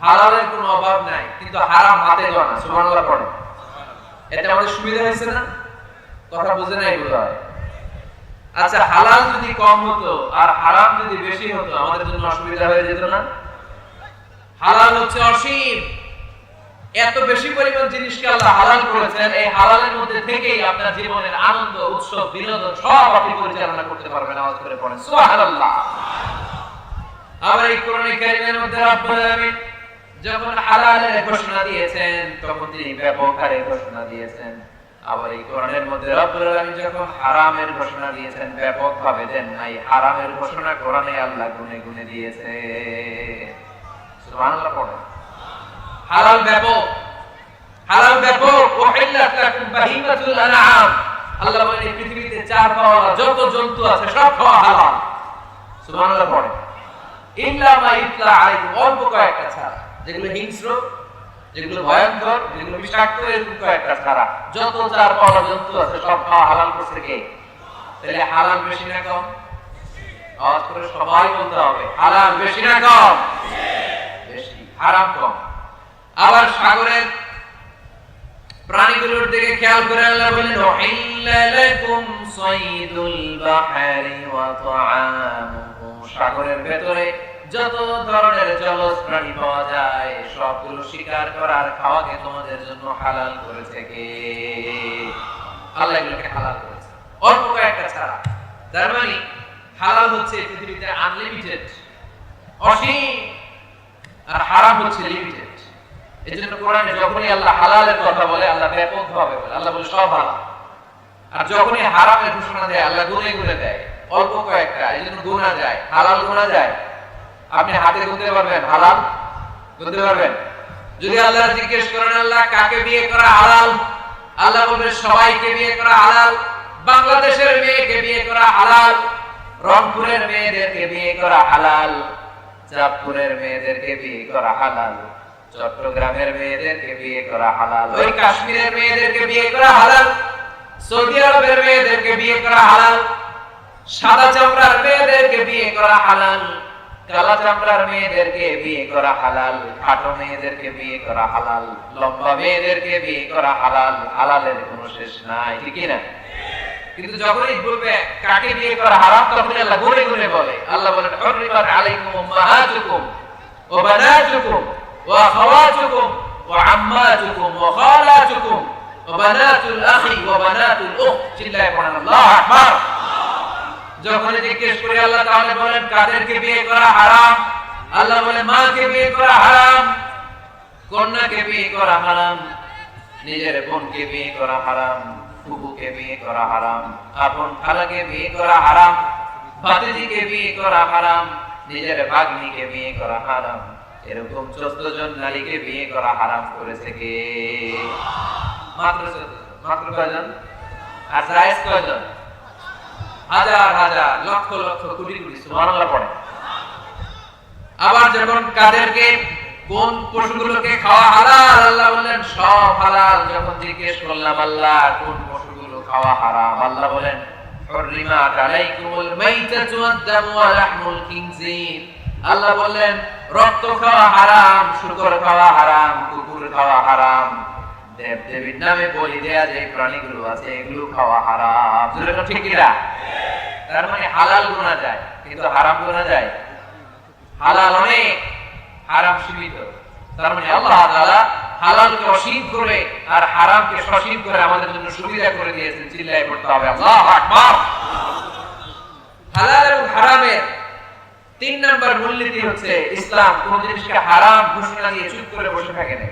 হালালের কোনো অভাব নাই, কিন্তু হারাম হাতে গোনা। সুবহানাল্লাহ পড়ে। এটা আমাদের সুবিধা হয়েছে না? কথা বুঝে নাই বোধহয়। আচ্ছা, হালাল যদি কম হতো আর হারাম যদি বেশি হতো আমাদের জন্য অসুবিধা হয়ে যেত না? হালাল হচ্ছে অসীম, এত বেশি পরিমাণ জিনিসকে আল্লাহ হালাল করেছেন, এই হালালের মধ্যে থেকেই আপনার জীবনের আনন্দ, উৎসব, বিনোদন সব আপনি পরিচালনা করতে পারবেন। আওয়াজ করে পড়েন সুবহানাল্লাহ। আবার এই কোরআনে কারীমের মধ্যে রব্বুল আলামিন যখন হালালের ঘোষণা দিয়েছেন তখন তিনি ব্যাপক হারে ঘোষণা দিয়েছেন। আবার এই কোরআনের মধ্যে রব্বুল আলামিন যখন হারামের ঘোষণা দিয়েছেন ব্যাপকভাবে দেন নাই। হারামের ঘোষণা কোরআনে আল্লাহ গুনে গুনে দিয়েছে। সুবহানাল্লাহ পড়েন। হালাল ব্যাপক, হালাল ব্যাপক। ওয়াহিল্লাত লাকুম বাহিমাতুল আনআম। আল্লাহ বলেন এই পৃথিবীতে চার পাওয়া যত জন্তু আছে সব খাওয়া হালাল। সুবহানাল্লাহ পড়েন। ইল্লা মা ইতলা আলাইকুম, অল্প কয়েকটা ছাড়া, যেগুলো হিংস্র, যেগুলো ভয়ঙ্কর, যেগুলো বিষাক্ত, এরকম কয়েকটা ছাড়া যত চার পাওয়া জন্তু আছে সব খাওয়া হালাল করছে কে? তাহলে হালাল বেশি না কম? আওয়াজ করে সবাই বলতে হবে, হালাল বেশি না কম? বেশি। হারাম কম। আবার সাগরের প্রাণীগুলোর দিকে খেয়াল করে আল্লাহ বলেন উহিল্লা লাকুম সাইদুল বাহরি ওয়া তাআমুহু। সাগরের ভেতরে যত ধরনের জলজ প্রাণী পাওয়া যায় সবগুলো শিকার করার খাওয়াকে তোমাদের জন্য হালাল করেছে কে? আল্লাহ এগুলোকে হালাল করেছে, অল্প কয়েকটা ছাড়া। তার মানে হালাল হচ্ছে পৃথিবীতে আনলিমিটেড, অসীম, আর হারাম হচ্ছে লিমিটেড। এজন্য কোরআনে যখনই আল্লাহ হালালের কথা বলে আল্লাহ ব্যাপকভাবে বলে, আল্লাহ বলে সব হালাল। আর যখনই হারামের ঘোষণা দেয় আল্লাহ গুনে গুনে দেয়, অল্প কয়েকটা। এজন্য গুণা যায়, হালাল গুণা যায়। আপনি হাতে গুনতে পারবেন হালাল? গুনতে পারবেন? যদি আল্লাহ জিজ্ঞেস করেন আল্লাহ কাকে বিয়ে করা হালাল, আল্লাহ বলবে সবাইকে বিয়ে করা হালাল। বাংলাদেশের মেয়েকে বিয়ে করা হালাল, রংপুরের মেয়েদেরকে বিয়ে করা হালাল, চাঁদপুরের মেয়েদেরকে বিয়ে করা হালাল, চট্টগ্রামের মেয়েদেরকে বিয়ে করা হালাল, ওই কাশ্মীরের মেয়েদেরকে বিয়ে করা হালাল, সৌদি আরবের মেয়েদেরকে বিয়ে করা হালাল, সাদা চামড়ার মেয়েদেরকে বিয়ে করা হালাল, কালা চামড়ার মেয়েদেরকে বিয়ে করা হালাল, খাটো মেয়েদেরকে বিয়ে করা হালাল, লম্বা মেয়েদেরকে বিয়ে করা হালাল। হালালের কোনো শেষ নাই, ঠিক না? কিন্তু যখনই বলবে কাকে বিয়ে করা হারাম তখন আল্লাহ গুনে গুনে বলে। আল্লাহ বলেন হুররিমাত আলাইকুম উম্মাহাতুকুম ওয়া বানাতুকুম ওয়া আখাওয়াতুকুম ওয়া আম্মাতুকুম ওয়া খালাতুকুম ওয়া বানাতুল আখি ওয়া বানাতুল উখত। চিল্লায়ে পড়েন আল্লাহু আকবার। যখন জিজ্ঞেস করে আল্লাহ তাআলা বলেন কাদেরকে বিয়ে করা হারাম, আল্লাহ বলেন মাকে বিয়ে করা হারাম, কন্যাকে বিয়ে করা হারাম, নিজের বোনকে বিয়ে করা হারাম, ফুফুকে বিয়ে করা হারাম, আপন খালাকে বিয়ে করা হারাম, ভাতিজিকে বিয়ে করা হারাম, নিজের ভাগ্নিকে বিয়ে করা হারাম। এরকম 14 জন নারীকে বিয়ে করা হারাম করেছে কে? মাত্র 14 জন। মাত্র কয়জন? আর জায়েজ কয়জন? হাজার হাজার, লক্ষ লক্ষ, কোটি কোটি। সুবহানাল্লাহ পড়ে। আবার যখন কাদেরকে কোন পশুগুলোকে খাওয়া হালাল, আল্লাহ বললেন সব হালাল। যখন জিজ্ঞেস করলাম আল্লাহ কোন পশুগুলো খাওয়া হারাম, আল্লাহ বলেন হুররিমাত আলাইকুমুল মাইতাতু ওয়াদ-দামু ওয়া লাহমুল খিনজির। আল্লাহ বললেন রক্ত খাওয়া হারাম, শূকর খাওয়া হারাম, কুকুর খাওয়া হারাম, দেব দেবীর নামে বলি দেয়া যে প্রাণীগুলো আছে এগুলো খাওয়া হারাম। যেটা ঠিক কিনা? তার মানে হালাল গোনা যায় কিন্তু হারাম গোনা যায়। হালাল অনেক, হারাম সীমিত। তার মানে আল্লাহ তাআলা হালালকে অসীম করে আর হারামকে সসীম করে আমাদের জন্য সুবিধা করে দিয়েছেন। চিল্লায় পড়তে হবে আল্লাহু আকবার। হালাল এবং হারামের 3 নাম্বার মূলনীতি হচ্ছে ইসলাম কোন জিনিসকে হারাম ঘোষণা দিয়ে চুপ করে বসে থাকে না,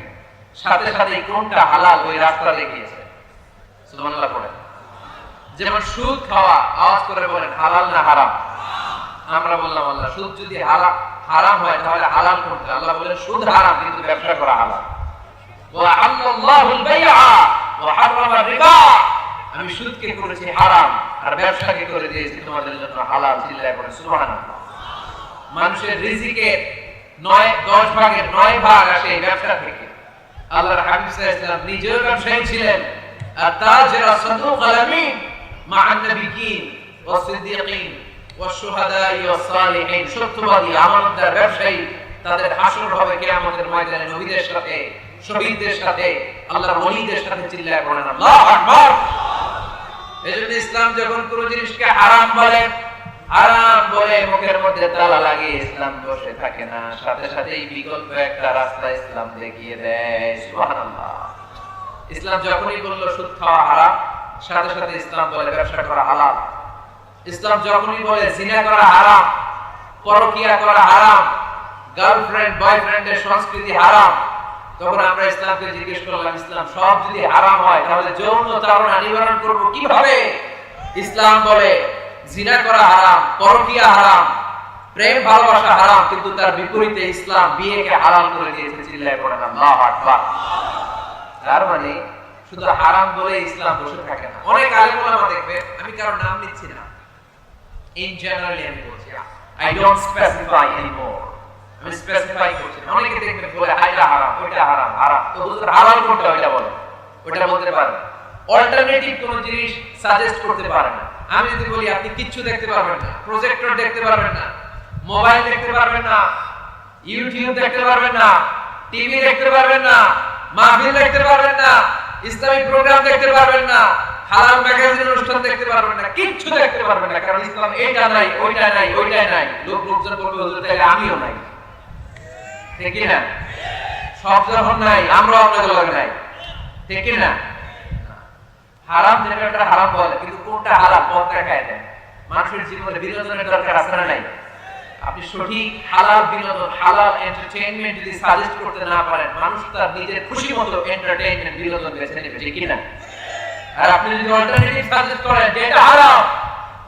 সাথে সাথে কোনটা হালাল ওই রাস্তা দেখিয়েছে। সুবহানাল্লাহ পড়েন। যেমন সুদ খাওয়া, আওয়াজ করে বলেন হালাল না হারাম? আমরা বললাম আল্লাহ সুদ যদি হারাম হয় তাহলে হালাল কোনটা? আল্লাহ বলেন সুদ হারাম কিন্তু ব্যবসা করা হালাল। ওয়া আল্লাহুল বাইআ ওয়া হারামা রিবা, আমি সুদকে করেছি হারাম আর ব্যবসাকে করে দিয়েছি তোমাদের জন্য হালাল। চিল্লায় পড়ে সুবহানাল্লাহ। মানুষের রিজিকের 9-10 ভাগের 9 ভাগ আসে এই ব্যবসা থেকে। আল্লাহর হাবিব সাল্লাল্লাহু আলাইহি ওয়াসাল্লাম নিজেও ব্যবসায়ী ছিলেন। আত-তাজির আস-সাদুক আল-আমিন মা'আন নাবিয়্যিন ওয়াস-সিদ্দীকিন ওয়াশ-শুহাদা'i ওয়াস-সালিহিন, সত্যবাদী আমানতদার ব্যবসায়ী, তাদের হাসর হবে কিয়ামতের ময়দানে নবীদের সাথে, শহীদদের সাথে, আল্লাহর ওলিদের সাথে। চিল্লায় পড়েন আল্লাহু আকবার। এজন্য ইসলাম যখন কোন জিনিসকে হারাম বলে, হারাম বলে মুখের মধ্যে তালা লাগিয়ে ইসলাম বসে থাকে না, সাথে সাথেই বিকল্প একটা রাস্তা ইসলাম দেখিয়ে দেয়। সুবহানাল্লাহ। ইসলাম যখনই বলল সুদ খাওয়া হারাম, সাথে সাথে ইসলাম বলে ব্যবসা করা হালাল। ইসলাম যখনই বলে জিনা করা হারাম, পরকিয়া করা হারাম, গার্লফ্রেন্ড বয়ফ্রেন্ডের সংস্কৃতি হারাম, তখন আমরা ইসলামকে জিজ্ঞেস করলাম ইসলাম সব যদি হারাম হয় তাহলে যৌন চারণা নিবারণ করব কিভাবে? ইসলাম বলে জিনা করা হারাম, পরকিয়া হারাম, প্রেম ভালোবাসা হারাম, কিন্তু তার বিপরীতে ইসলাম বিয়েকে হালাল করে দিয়েছে। চিল্লায় পড়েন আল্লাহু আকবার। তার মানে শুধু হারাম বলে ইসলাম বসে থাকে না। অনেক আলেম ওলামা দেখবে, আমি কারো নাম নিচ্ছি না, ইন জেনারেলি আমি বলছি, আই ডোন্ট স্পেসিফাই এনিমোর, আমি স্পেসিফাই করছি না। অনেকে দেখবে বলে হাইলা হারাম, ওইটা হারাম, হারাম তো হুজুর হালাল কোনটা ওইটা বলে, ওইটা বলতে পারে। অল্টারনেটিভ কোন জিনিস সাজেস্ট করতে পারে না। আমি যদি বলি আপনি কিচ্ছু দেখতে পারবেন না, প্রজেক্টর দেখতে পারবেন না, মোবাইল দেখতে পারবেন না, ইউটিউব দেখতে পারবেন না, টিভি দেখতে পারবেন না, মাহফিল দেখতে পারবেন না, ইসলামিক প্রোগ্রাম দেখতে পারবেন না, হালাল ম্যাগাজিন অনুষ্ঠান দেখতে পারবেন না, কিচ্ছু দেখতে পারবেন না, কারণ ইসলাম এইটা নাই, ওইটা নাই, ওইটা নাই। লোকজন বলবে হুজুর তাহলে আমিও নাই, ঠিক কি না? সব যখন নাই আমরা আপনাদের নাই, ঠিক কি না? হারাম যেটা হারাম বলে, কিন্তু কোনটা হালাল পথ দেখায় দেয়। মানুষের জীবনে বিনোদনের দরকার আছে না নাই? আপনি সঠিক হালাল বিনোদন, হালাল এন্টারটেইনমেন্ট যদি সাজেস্ট করতে না পারেন, মানুষ তার নিজের খুশি মতো এন্টারটেইনমেন্ট বিনোদন বেছে নেবে, ঠিক কি না? আর আপনি যদি অল্টারনেটিভ সাজেস্ট করেন যে এটা হারাম,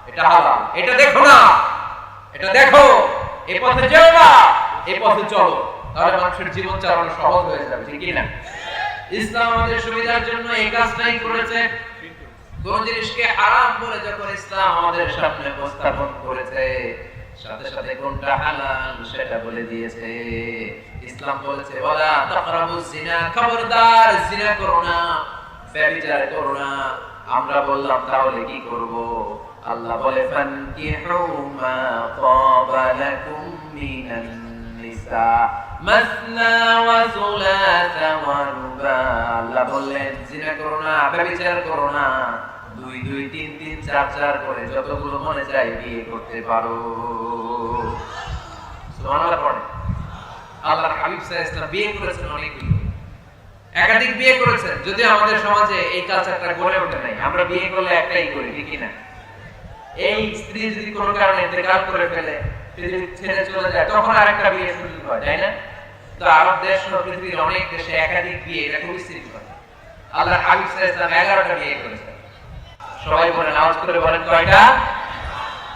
এটা হালাল, এটা দেখো না, এটা দেখো, এই পথে যেও না, এই পথে চলো, তাহলে মানুষের জীবন চালানো সহজ হয়ে যাবে, ঠিক কি না? ইসলাম আমাদের সুবিধার জন্য এই কাজটাই করেছে। কোন জিনিসকে হারাম বলে যখন ইসলাম আমাদের সামনে উপস্থাপন করেছে, সাথে সাথে কোনটা হালাল সেটা বলে দিয়েছে। ইসলাম বলেছে ওয়ালা তাকরাবুজ জিনা, খবরদার জিনা করো না, ব্যভিচার করো না। আমরা বললাম তাহলে কি করব? আল্লাহ বলে ফানকিহু মা তাবা লাকুম মিনান নিসা মাসনা ওয়া সুলাসা ওয়া রুবা। আল্লাহ বললেন জিনা করো না, ব্যভিচার করো না, 2 2 3 3 4 4 করে যতগুলো মনে চায় বিয়ে করতে পারো। সুবহানাল্লাহ পড়ে। আল্লাহর হাবিব সাল্লাল্লাহু আলাইহি ওয়াসাল্লাম বিয়ে করেছেন অনেকগুলো, একাধিক বিয়ে করেছেন, যদিও আমাদের সমাজে এই কালচারটা গড়ে ওঠে নাই। আমরা বিয়ে করলে একটাই করি, ঠিক কি না? এই স্ত্রী যদি কোনো কারণে ইন্তেকাল করে ফেলে, যদি ছেড়ে চলে যায়, তখন আরেকটা বিয়ে শুরু হয়, তাই না? তো আরব দেশ ও পৃথিবীর অনেক দেশে একাধিক বিয়ে, এটা খুবই স্ত্রী হয়। আল্লাহর হাবিব সাল্লাল্লাহু আলাইহি ওয়াসাল্লাম 11টা বিয়ে করেছেন। সবাই বলেন, আওয়াজ করে বলেন কয়টা?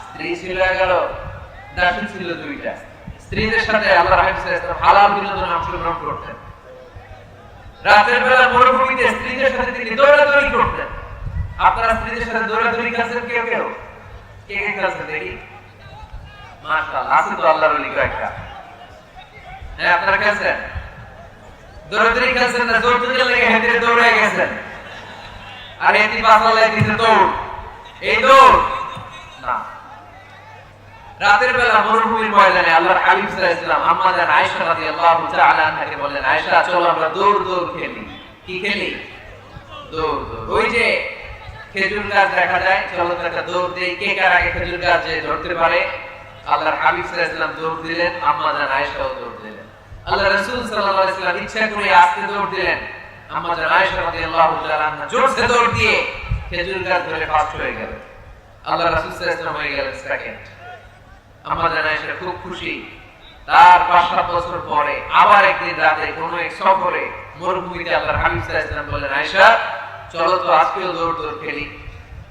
স্ত্রী ছিল 11, দাসী ছিল 2টা। স্ত্রীদের সাথে আল্লাহর হাবিব সাল্লাল্লাহু আলাইহি ওয়াসাল্লাম হালাল বিনোদনে অংশগ্রহণ করতেন। রাতের বেলা মরুভূমিতে স্ত্রীদের সাথে তিনি দৌড়াদৌড়ি করতেন। আপনারা স্ত্রীদের সাথে দৌড়াদৌড়ি করেছেন কেউ কেউ? কে কে করেছেন দেখি? মাশাআল্লাহ, আছে তো আল্লাহর ওলি কয়েকটা। হ্যাঁ, আপনারা করেছেন? দৌড়াদৌড়ি করেছেন না জোর তুলে লেগে হেঁটে দৌড়ে গেছেন? আর এটি বাসালায় দিতে দৌড়, এই দৌড় না। রাতের বেলা মরুভূমির ময়দানে আল্লাহর হাবিব সাল্লাল্লাহু আলাইহি ওয়াসাল্লাম আম্মা জান আয়েশা রাদিয়াল্লাহু তাআলা আনহাকে বললেন, আয়েশা চলো আমরা দৌড় দৌড় খেলি। কি খেলি? দৌড় দৌড়। ওই যে খেজুর গাছ দেখা যায়, চলো তো একটা দৌড় দেই, কে কার আগে খেজুর গাছ যে ধরতে পারে। আল্লাহর হাবিব সাল্লাল্লাহু আলাইহি ওয়াসাল্লাম দৌড় দিলেন, আম্মা জান আয়েশাও দৌড় দিলেন। আল্লাহ রাসূল সাল্লাল্লাহু আলাইহি ওয়াসাল্লাম ইচ্ছা করে আস্তে দৌড় দিলেন, আম্মা জান আয়েশা রাদিয়াল্লাহু তাআলা আনহা জোরসে দৌড় দিয়ে খেজুর গাছ ধরে ফার্স্ট হয়ে গেলেন। আল্লাহ রাসূল সাল্লাল্লাহু আলাইহি ওয়াসাল্লাম হয়ে গেলেন সেকেন্ড। আম্মা জান আয়েশা খুব খুশি। তার 5-7 বছর পরে আবার একদিন রাতে কোন এক সফরে মরুভূমিতে আল্লাহর হাবিব সাল্লাল্লাহু আলাইহি ওয়াসাল্লাম বললেন, আয়েশা চলো তো আজকেও দৌড় দৌড় খেলি,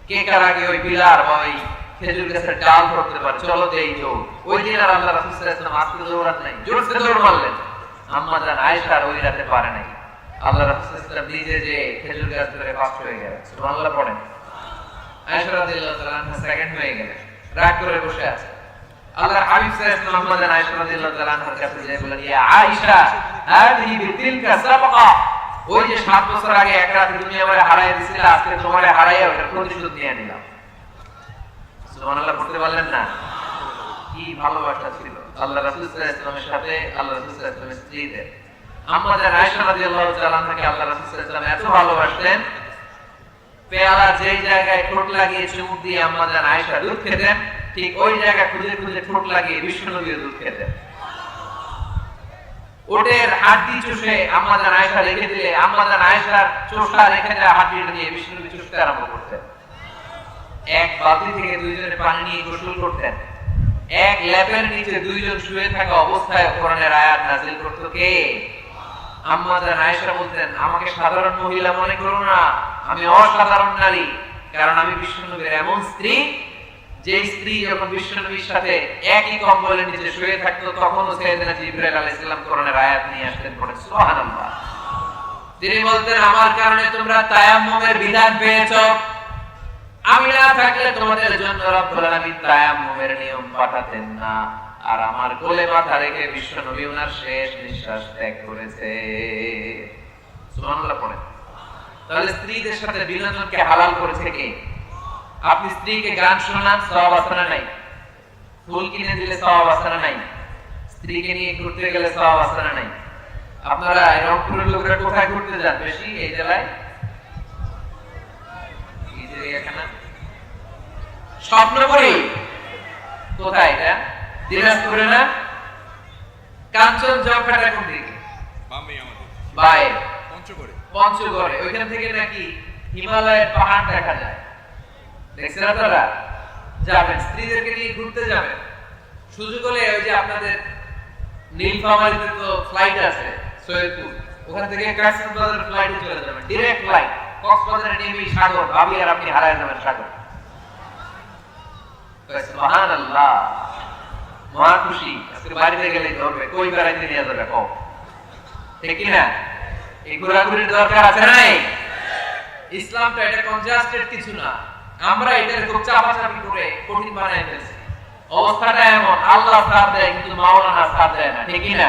কে কার আগে ওই পিলার বা ওই খেজুর গাছের ডাল ধরতে পারে, চলো দেই দৌড়। ওই দিন আর আল্লাহ রাসূল সাল্লাল্লাহু আলাইহি ওয়াসাল্লাম আজকে দৌড়ান নাই, জোরসে দৌড় মারলেন। আম্মা জান আয়েশা আর ওই রাতে পারে নাই। আল্লাহ রাসূল সাল্লাল্লাহু আলাইহি ওয়াসাল্লাম নিজে যে খেজুর গাছ ধরে ফার্স্ট হয়ে গেলেন। সুবহানাল্লাহ পড়েন। আয়েশা রাদিয়াল্লাহু তাআলা আনহা সেকেন্ড হয়ে গেলেন, রাগ করে বসে আছে। আল্লাহর হাবিব সাল্লাল্লাহু আলাইহি ওয়াসাল্লাম আম্মা জান আয়েশা রাদিয়াল্লাহু তাআলা আনহার কাছে যেয়ে বললেন, ইয়া আয়েশা হাদিহি বিতিলকা সাবাকা, ওই যে 7 বছর আগে এক রাতে তুমি আমারে হারায় দিছিলে, আজকে তোমারে হারাইয়া ওটার প্রতিশোধ নিয়ে নিলাম। সুবহানাল্লাহ পড়তে পারলেন না? কি ভালোবাসা ছিল আল্লাহ রাসূল সাল্লাল্লাহু আলাইহি ওয়াসাল্লামের সাথে আল্লাহ রাসূল সাল্লাল্লাহু আলাইহি ওয়াসাল্লামের স্ত্রীদের। আম্মা জান আয়েশা রাদিয়াল্লাহু তাআলা আনহাকে আল্লাহ রাসূল সাল্লাল্লাহু আলাইহি ওয়াসাল্লাম এত ভালোবাসতেন, পেয়ালা যেই জায়গায় ঠোঁট লাগিয়ে চুমুক দিয়ে আম্মা জান আয়েশা দুধ খেতেন, ঠিক ওই জায়গা খুঁজে খুঁজে ঠোঁট লাগিয়ে বিশ্বনবীর দুধ খেতেন। ওটের হাড্ডি চুষে আম্মা জান আয়েশা রেখে দিলে আম্মা জান আয়েশার চোষা রেখে দেওয়া হাড্ডিটা দিয়ে বিশ্বনবী চুষতে আরম্ভ করতেন। এক বালতি থেকে দুইজনে পানি নিয়ে গোসল করতেন। এক ল্যাপের নিচে দুইজন শুয়ে থাকা অবস্থায় কোরআনের আয়াত নাযিল করত কে? আম্মা জান আয়েশা বলতেন, আমাকে সাধারণ মহিলা মনে করো না, আমি অসাধারণ নারী, কারণ আমি বিশ্বনবীর এমন স্ত্রী যে স্ত্রী যখন বিশ্বনবীর সাথে একই কম্বলের নিচে শুয়ে থাকতো তখনও সাইয়েদনা জিবরাইল আলাইহিস সালাম কোরআনের আয়াত নিয়ে আসতেন পড়ে। সুবহানাল্লাহ। তিনি বলতেন, আমার কারণে তোমরা তায়াম্মুমের বিধান পেয়েছো, আমি না থাকলে তোমাদের জন্য রব্বুল আলামিন তায়াম্মুমের নিয়ম পাঠাতেন না। আর আমার কোলে মাথা রেখে বিশ্বনবী ওনার শেষ নিঃশ্বাস ত্যাগ করেছে। সুবহানাল্লাহ পড়েন। তাহলে স্ত্রীদের সাথে বিনোদনকে হালাল করেছে কে? আপনি স্ত্রীকে গান শোনান, সওয়াব আছে না নাই? ফুল কিনে দিলে সওয়াব আছে না নাই? স্ত্রীকে নিয়ে ঘুরতে গেলে সওয়াব আছে না নাই? আপনারা রংপুরের লোকেরা কোথায় ঘুরতে যান বেশি এই জেলায়? এই জায়গাখানা স্বপ্নপুরী। কোথায় এটা? দিনাজপুরে না? কাঞ্চনজঙ্ঘাটা কোন দিকে? বামে আমাদের বাইরে পঞ্চগড়ে। পঞ্চগড়ে। ওইখান থেকে নাকি হিমালয়ের পাহাড় দেখা যায়। দেখছেন আপনারা? যাবেন, স্ত্রীদেরকে নিয়ে ঘুরতে যাবেন। সুযোগ হলে ওই যে আপনাদের নীলফামারীতে তো ফ্লাইট আছে সৈয়দপুর, ওখান থেকে কক্সবাজার ফ্লাইটে চলে যাবেন, ডাইরেক্ট ফ্লাইট। কক্সবাজারে নেমেই সাগর, ভাবি আর আপনি হারায় যাবেন সাগর। সুবহানাল্লাহ। মহা খুশি। আজকে বাড়িতে গেলে ধরবে, কই বেড়াইতে নিয়ে যাবে কও, ঠিক কি না? এই ঘোরাঘুরির দরকার আছে নাই? ইসলামটা এটা কনজাস্টেড কিছু না, আমরা এটার খুব চাপাচাপি করে কঠিন বানাই ফেলছি। অবস্থাটা এমন, আল্লাহ সাথ দেয় কিন্তু মাওলানা সাথ দেয় না, ঠিক কি না?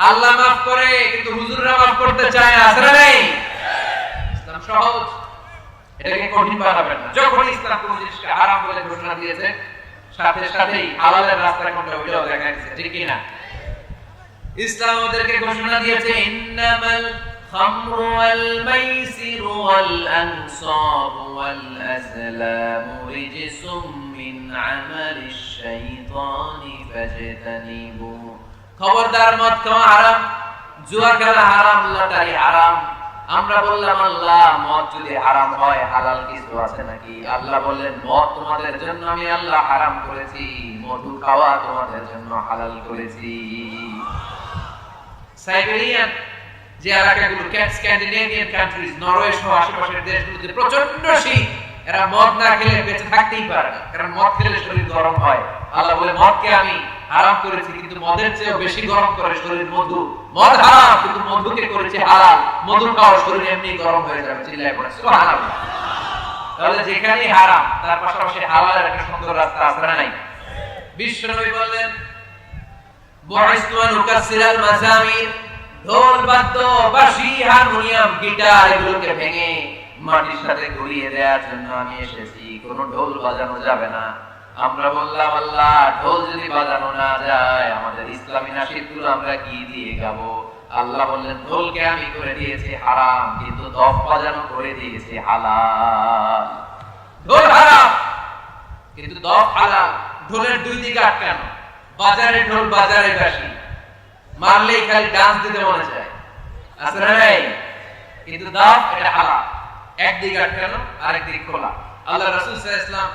আল্লাহ মাফ করে কিন্তু হুজুররা মাফ করতে চায় না, আছে না নাই? ইসলাম সহজ, এটাকে কঠিন বানাবেন না। যখন ইসলাম কোন জিনিসকে হারাম বলে ঘোষণা দিয়েছে, সাথে সাথেই হালালের রাস্তা কোনটা ওইটাও দেখা গেছে, ঠিক কি না? ইসলাম ওদেরকে ঘোষণা দিয়েছে, ইন্নামাল খামরু ওয়াল মাইসিরু ওয়াল আনসাবু ওয়াল আজলামু রিজসুম মিন আমালিশ শাইতানি ফাজতানিবু। খবরদার, মদ খাওয়া হারাম, জুয়া খেলা হারাম, লটারি হারাম। আমরা বললাম, আল্লাহ মদ যদি হারাম হয় হালাল কিছু আছে নাকি? আল্লাহ বললেন, মদ তোমাদের জন্য আমি আল্লাহ হারাম করেছি, মধু খাওয়া তোমাদের জন্য হালাল করেছি। সাইবেরিয়ান যে এলাকাগুলো, স্ক্যান্ডিনেভিয়ান কান্ট্রিজ, নরওয়ে সহ আশেপাশের দেশগুলোতে প্রচন্ড শীত, এরা মদ না খেলে বেঁচে থাকতেই পারে না, কারণ মদ খেলে শরীর গরম হয়। আল্লাহ বলে, মদকে আমি হারাম করেছি, কিন্তু মদের চেয়েও বেশি গরম করে শরীর মধু। মদ হারাম কিন্তু মধুকে করেছে হালাল, মধু খাওয়া শরীর এমনি গরম হয়ে যাবে। চিল্লায় পড়ে সুবহানাল্লাহ। তাহলে যেখানেই হারাম তার পাশাপাশি হালালের একটা সুন্দর রাস্তা আছে না নাই? বিশ্বনবী বললেন, বুইসতু আন উকাসসিরাল মাযামির, ঢোল বাদ্য বাঁশি হারমোনিয়াম গিটার এগুলোকে ভেঙে মাটির সাথে গলিয়ে দেওয়ার জন্য আমি এসেছি, কোনো ঢোল বাজানো যাবে না। আমরা বললাম, আল্লাহ ঢোল যদি বাজানো না যায় আমাদের ইসলামী নাশিদগুলো আমরা কি দিয়ে গাবো? আল্লাহ বললেন ঢোলকে আমি করে দিয়েছি হারাম, কিন্তু দফ বাজানো করে দিয়েছি হালাল। ঢোল হারাম কিন্তু দফ হালাল। ঢোলের দুই দিকে আটকানো, বাজারে ঢোল বাজারে বাঁশি, মারলেই খালি ডান্স দিতে মনে চায়, আছে না নাই? কিন্তু দফ এটা হালাল, একদিকে আটকানো আরেক দিক খোলা। আল্লাহ রাসূল সাল্লাল্লাহু আলাইহি ওয়াসাল্লাম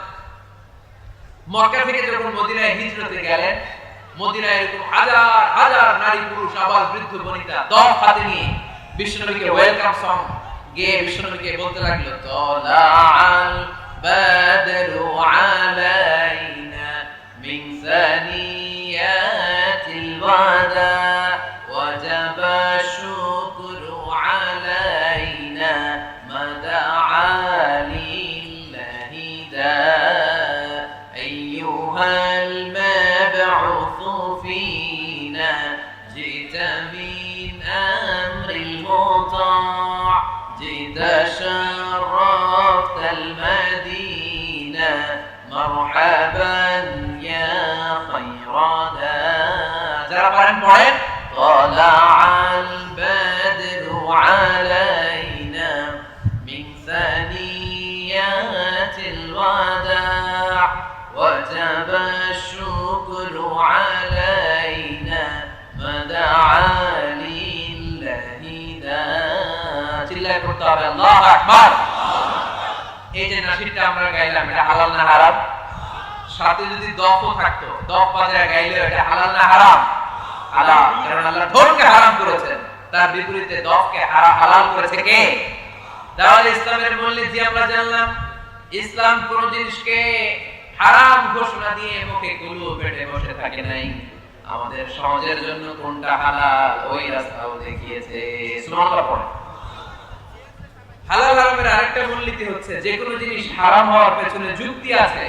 মক্কা থেকে যখন মদিনায় হিজরতে গেলেন, মদিনায় এরকম হাজার হাজার নারী পুরুষ আবাল বৃদ্ধ বনিতা দফ হাতে নিয়ে বিশ্বনবীকে ওয়েলকাম সং গেয়ে বিশ্বনবীকে বলতে লাগলো, তালাআল বাদরু আলাইনা মিন সানিয়াতিল ওয়াদা ওয়াজাবা শুকরু আলাইনা মাদাআ লিল্লাহি দা আইয়ুহাল মাবউস ফিনা জিতা মিন আমরিল মুতা' জিতা শাররাফতাল মাদিনা মারহাবান ইয়া খায়রাদা। যারা পারেন পড়েন, তালাআল বাদরু আলাইনা মিন সানিয়াতিল ওয়াদা' ওয়াজাবা শুকরু আলাইনা মাদাআ লিল্লাহি দা। চিল্লায় পড়তে হবে আল্লাহু আকবার। এই যে নাশিদটা আমরা গাইলাম, এটা হালাল না হারাম? সাথে যদি দফও থাকতো, দফ বাজায় গাইলে এটা হালাল না হারাম? হালাল, কারণ আল্লাহ ঢোলকে হারাম করেছেন, তার বিপরীতে দফকে হালাল করেছে কে? তাহলে ইসলামের মূলনীতি আমরা জানলাম। ইসলাম কোন জিনিসকে হারাম ঘোষণা দিয়ে মুখে কুলু পেটে বসে থাকে নাই। আমাদের সমাজের জন্য কোনটা হালাল ওই রাস্তাও দেখিয়েছে। সুবহানাল্লাহ পড়ে। হালাল হারামের আরেকটা মূলনীতি হচ্ছে, যে কোনো জিনিস হারাম হওয়ার পেছনে যুক্তি আছে,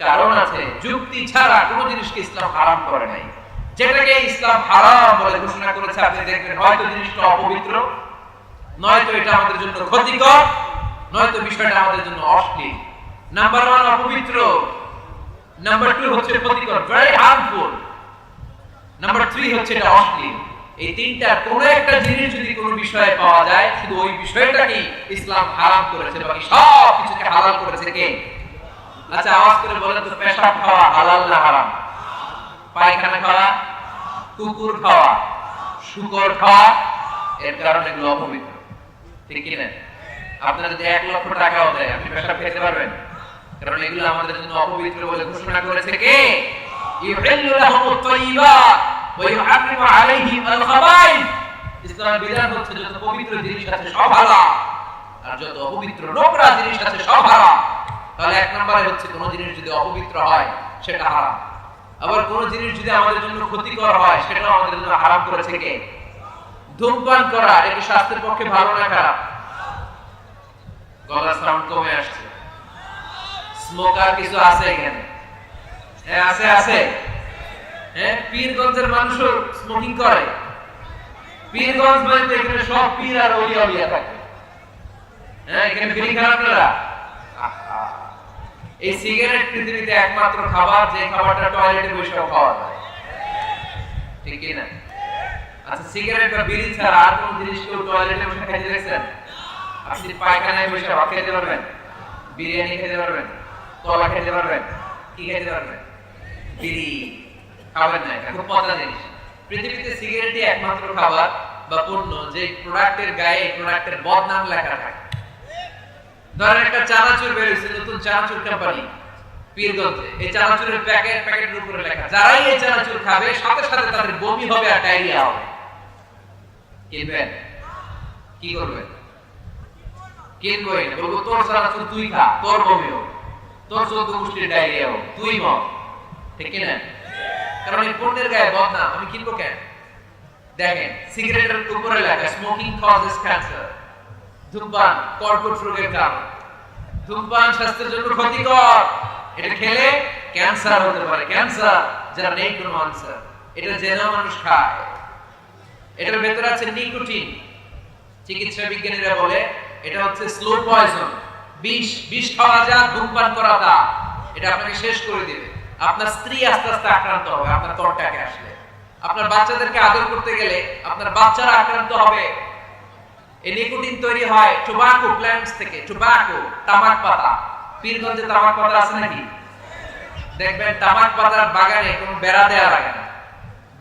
কারণ আছে। যুক্তি ছাড়া কোনো জিনিসকে ইসলাম হারাম করে নাই। যেটাকে ইসলাম হারাম বলে ঘোষণা করেছে, আপনি দেখবেন হয়তো জিনিসটা অপবিত্র, নয়তো এটা আমাদের জন্য ক্ষতিকর, নয়তো বিষয়টা আমাদের জন্য অশ্লীল। নাম্বার 1 অপবিত্র, নাম্বার 2 হচ্ছে ক্ষতিকর, ভেরি হার্মফুল, নাম্বার 3 হচ্ছে এটা অশ্লীল। এই তিনটা কোন একটা জিনিস যদি কোনো বিষয়ে পাওয়া যায়, শুধু ওই বিষয়টাকে ইসলাম হারাম করেছে, বাকি সব কিছুকে হালাল করেছে কে? আচ্ছা আওয়াজ করে বলেন তো, পেশাব খাওয়া হালাল না হারাম? পায়খানা খাওয়া, কুকুর খাওয়া, শুকর খাওয়া, এর কারণে এগুলো অপবিত্র, ঠিক কি না? আপনার যদি 1 লক্ষ টাকাও দেয়, আপনি পেশাব খেতে পারবেন? কারণ এগুলো আমাদের জন্য অপবিত্র বলে ঘোষণা করেছে কে? ইউহিল্লু লাহুমুত তাইয়্যিবাত ওয়া ইউহাররিমু আলাইহিম আল খাবাইস। ইসলামের বিধান হচ্ছে যত পবিত্র জিনিস আছে সব হালাল, আর যত অপবিত্র নোংরা জিনিস আছে সব হারাম। তাহলে 1 নম্বরে হচ্ছে কোন জিনিস যদি অপবিত্র হয় সেটা হারাম, আবার কোন জিনিস যদি আমাদের জন্য ক্ষতিকর হয় সেটাও আমাদের জন্য হারাম করেছে কে? ধূমপান করা এটা স্বাস্থ্যের পক্ষে ভালো না খারাপ? গলার সাউন্ড কমে আসছে। স্মোকার কিছু আছে এখানে? হ্যাঁ আছে, আছে। হ্যাঁ, পীরগঞ্জের মানুষও স্মোকিং করে। পীরগঞ্জ মানে তো এখানে সব পীর আর ওলিয়া ওলিয়া থাকে। হ্যাঁ, এখানে বিড়ি খান আপনারা? এই সিগারেট পৃথিবীতে একমাত্র খাবার যে খাবারটা টয়লেটে বসে খাওয়া যায়, ঠিক কি না? আচ্ছা, সিগারেট বা বিড়ি ছাড়া আর কোন জিনিস কেউ টয়লেটে বসে খাইতে দেখছেন? আপনি পায়খানায় বসে ভাত খেতে পারবেন, বিরিয়ানি খেতে পারবেন, কলা খেতে পারবেন, কি খেতে পারবেন? বিড়ি খাবেন না। এটা খুব মজার জিনিস। পৃথিবীতে সিগারেটই একমাত্র খাবার বা পণ্য যে প্রোডাক্টের গায়ে প্রোডাক্টের বদনাম লেখা থাকে। ধরেন একটা চানাচুর বের হয়েছে, নতুন চানাচুর কোম্পানি পীরগঞ্জে, এই চানাচুরের প্যাকেটের উপরে লেখা, যারাই এই চানাচুর খাবে সাথে সাথে তাদের বমি হবে আর ডায়রিয়া হবে। কিনবেন? কি করবেন? কিনবই না, বলবো তোর চানাচুর তুই খা, তোর বমি হবে, তোর 14 গোষ্ঠীর ডায়রিয়া হবে, তুই মর, ঠিক কি না? কারণ এই পণ্যের গায়ে বদনাম, আমি কিনবো কেন? দেখেন সিগারেটের উপরে লেখা স্মোকিং কজেস ক্যান্সার, ধূমপান কর্কট রোগের কারণ, ধূমপান স্বাস্থ্যের জন্য ক্ষতিকর, এটা খেলে ক্যান্সার হতে পারে, ক্যান্সার যারা নেই কোনো আনসার, এটা জেনে মানুষ খায়। এটার ভেতরে আছে নিকোটিন, চিকিৎসা বিজ্ঞানীরা বলে এটা হচ্ছে স্লো পয়জন, বিষ খাওয়া যা ধূমপান করা তা, এটা আপনাকে শেষ করে দিবে। আপনার স্ত্রী আস্তে আস্তে আক্রান্ত হবে আপনার ত্বকটাকে আসলে, আপনার বাচ্চাদেরকে আদর করতে গেলে আপনার বাচ্চারা আক্রান্ত হবে। এই নিকোটিন তৈরি হয় টোবাকো প্ল্যান্টস থেকে। টোবাকো, তামাক পাতা। পীরগঞ্জে তামাক পাতা আছে নাকি? দেখবেন তামাক পাতার বাগানে কোনো বেড়া দেয়া লাগে না,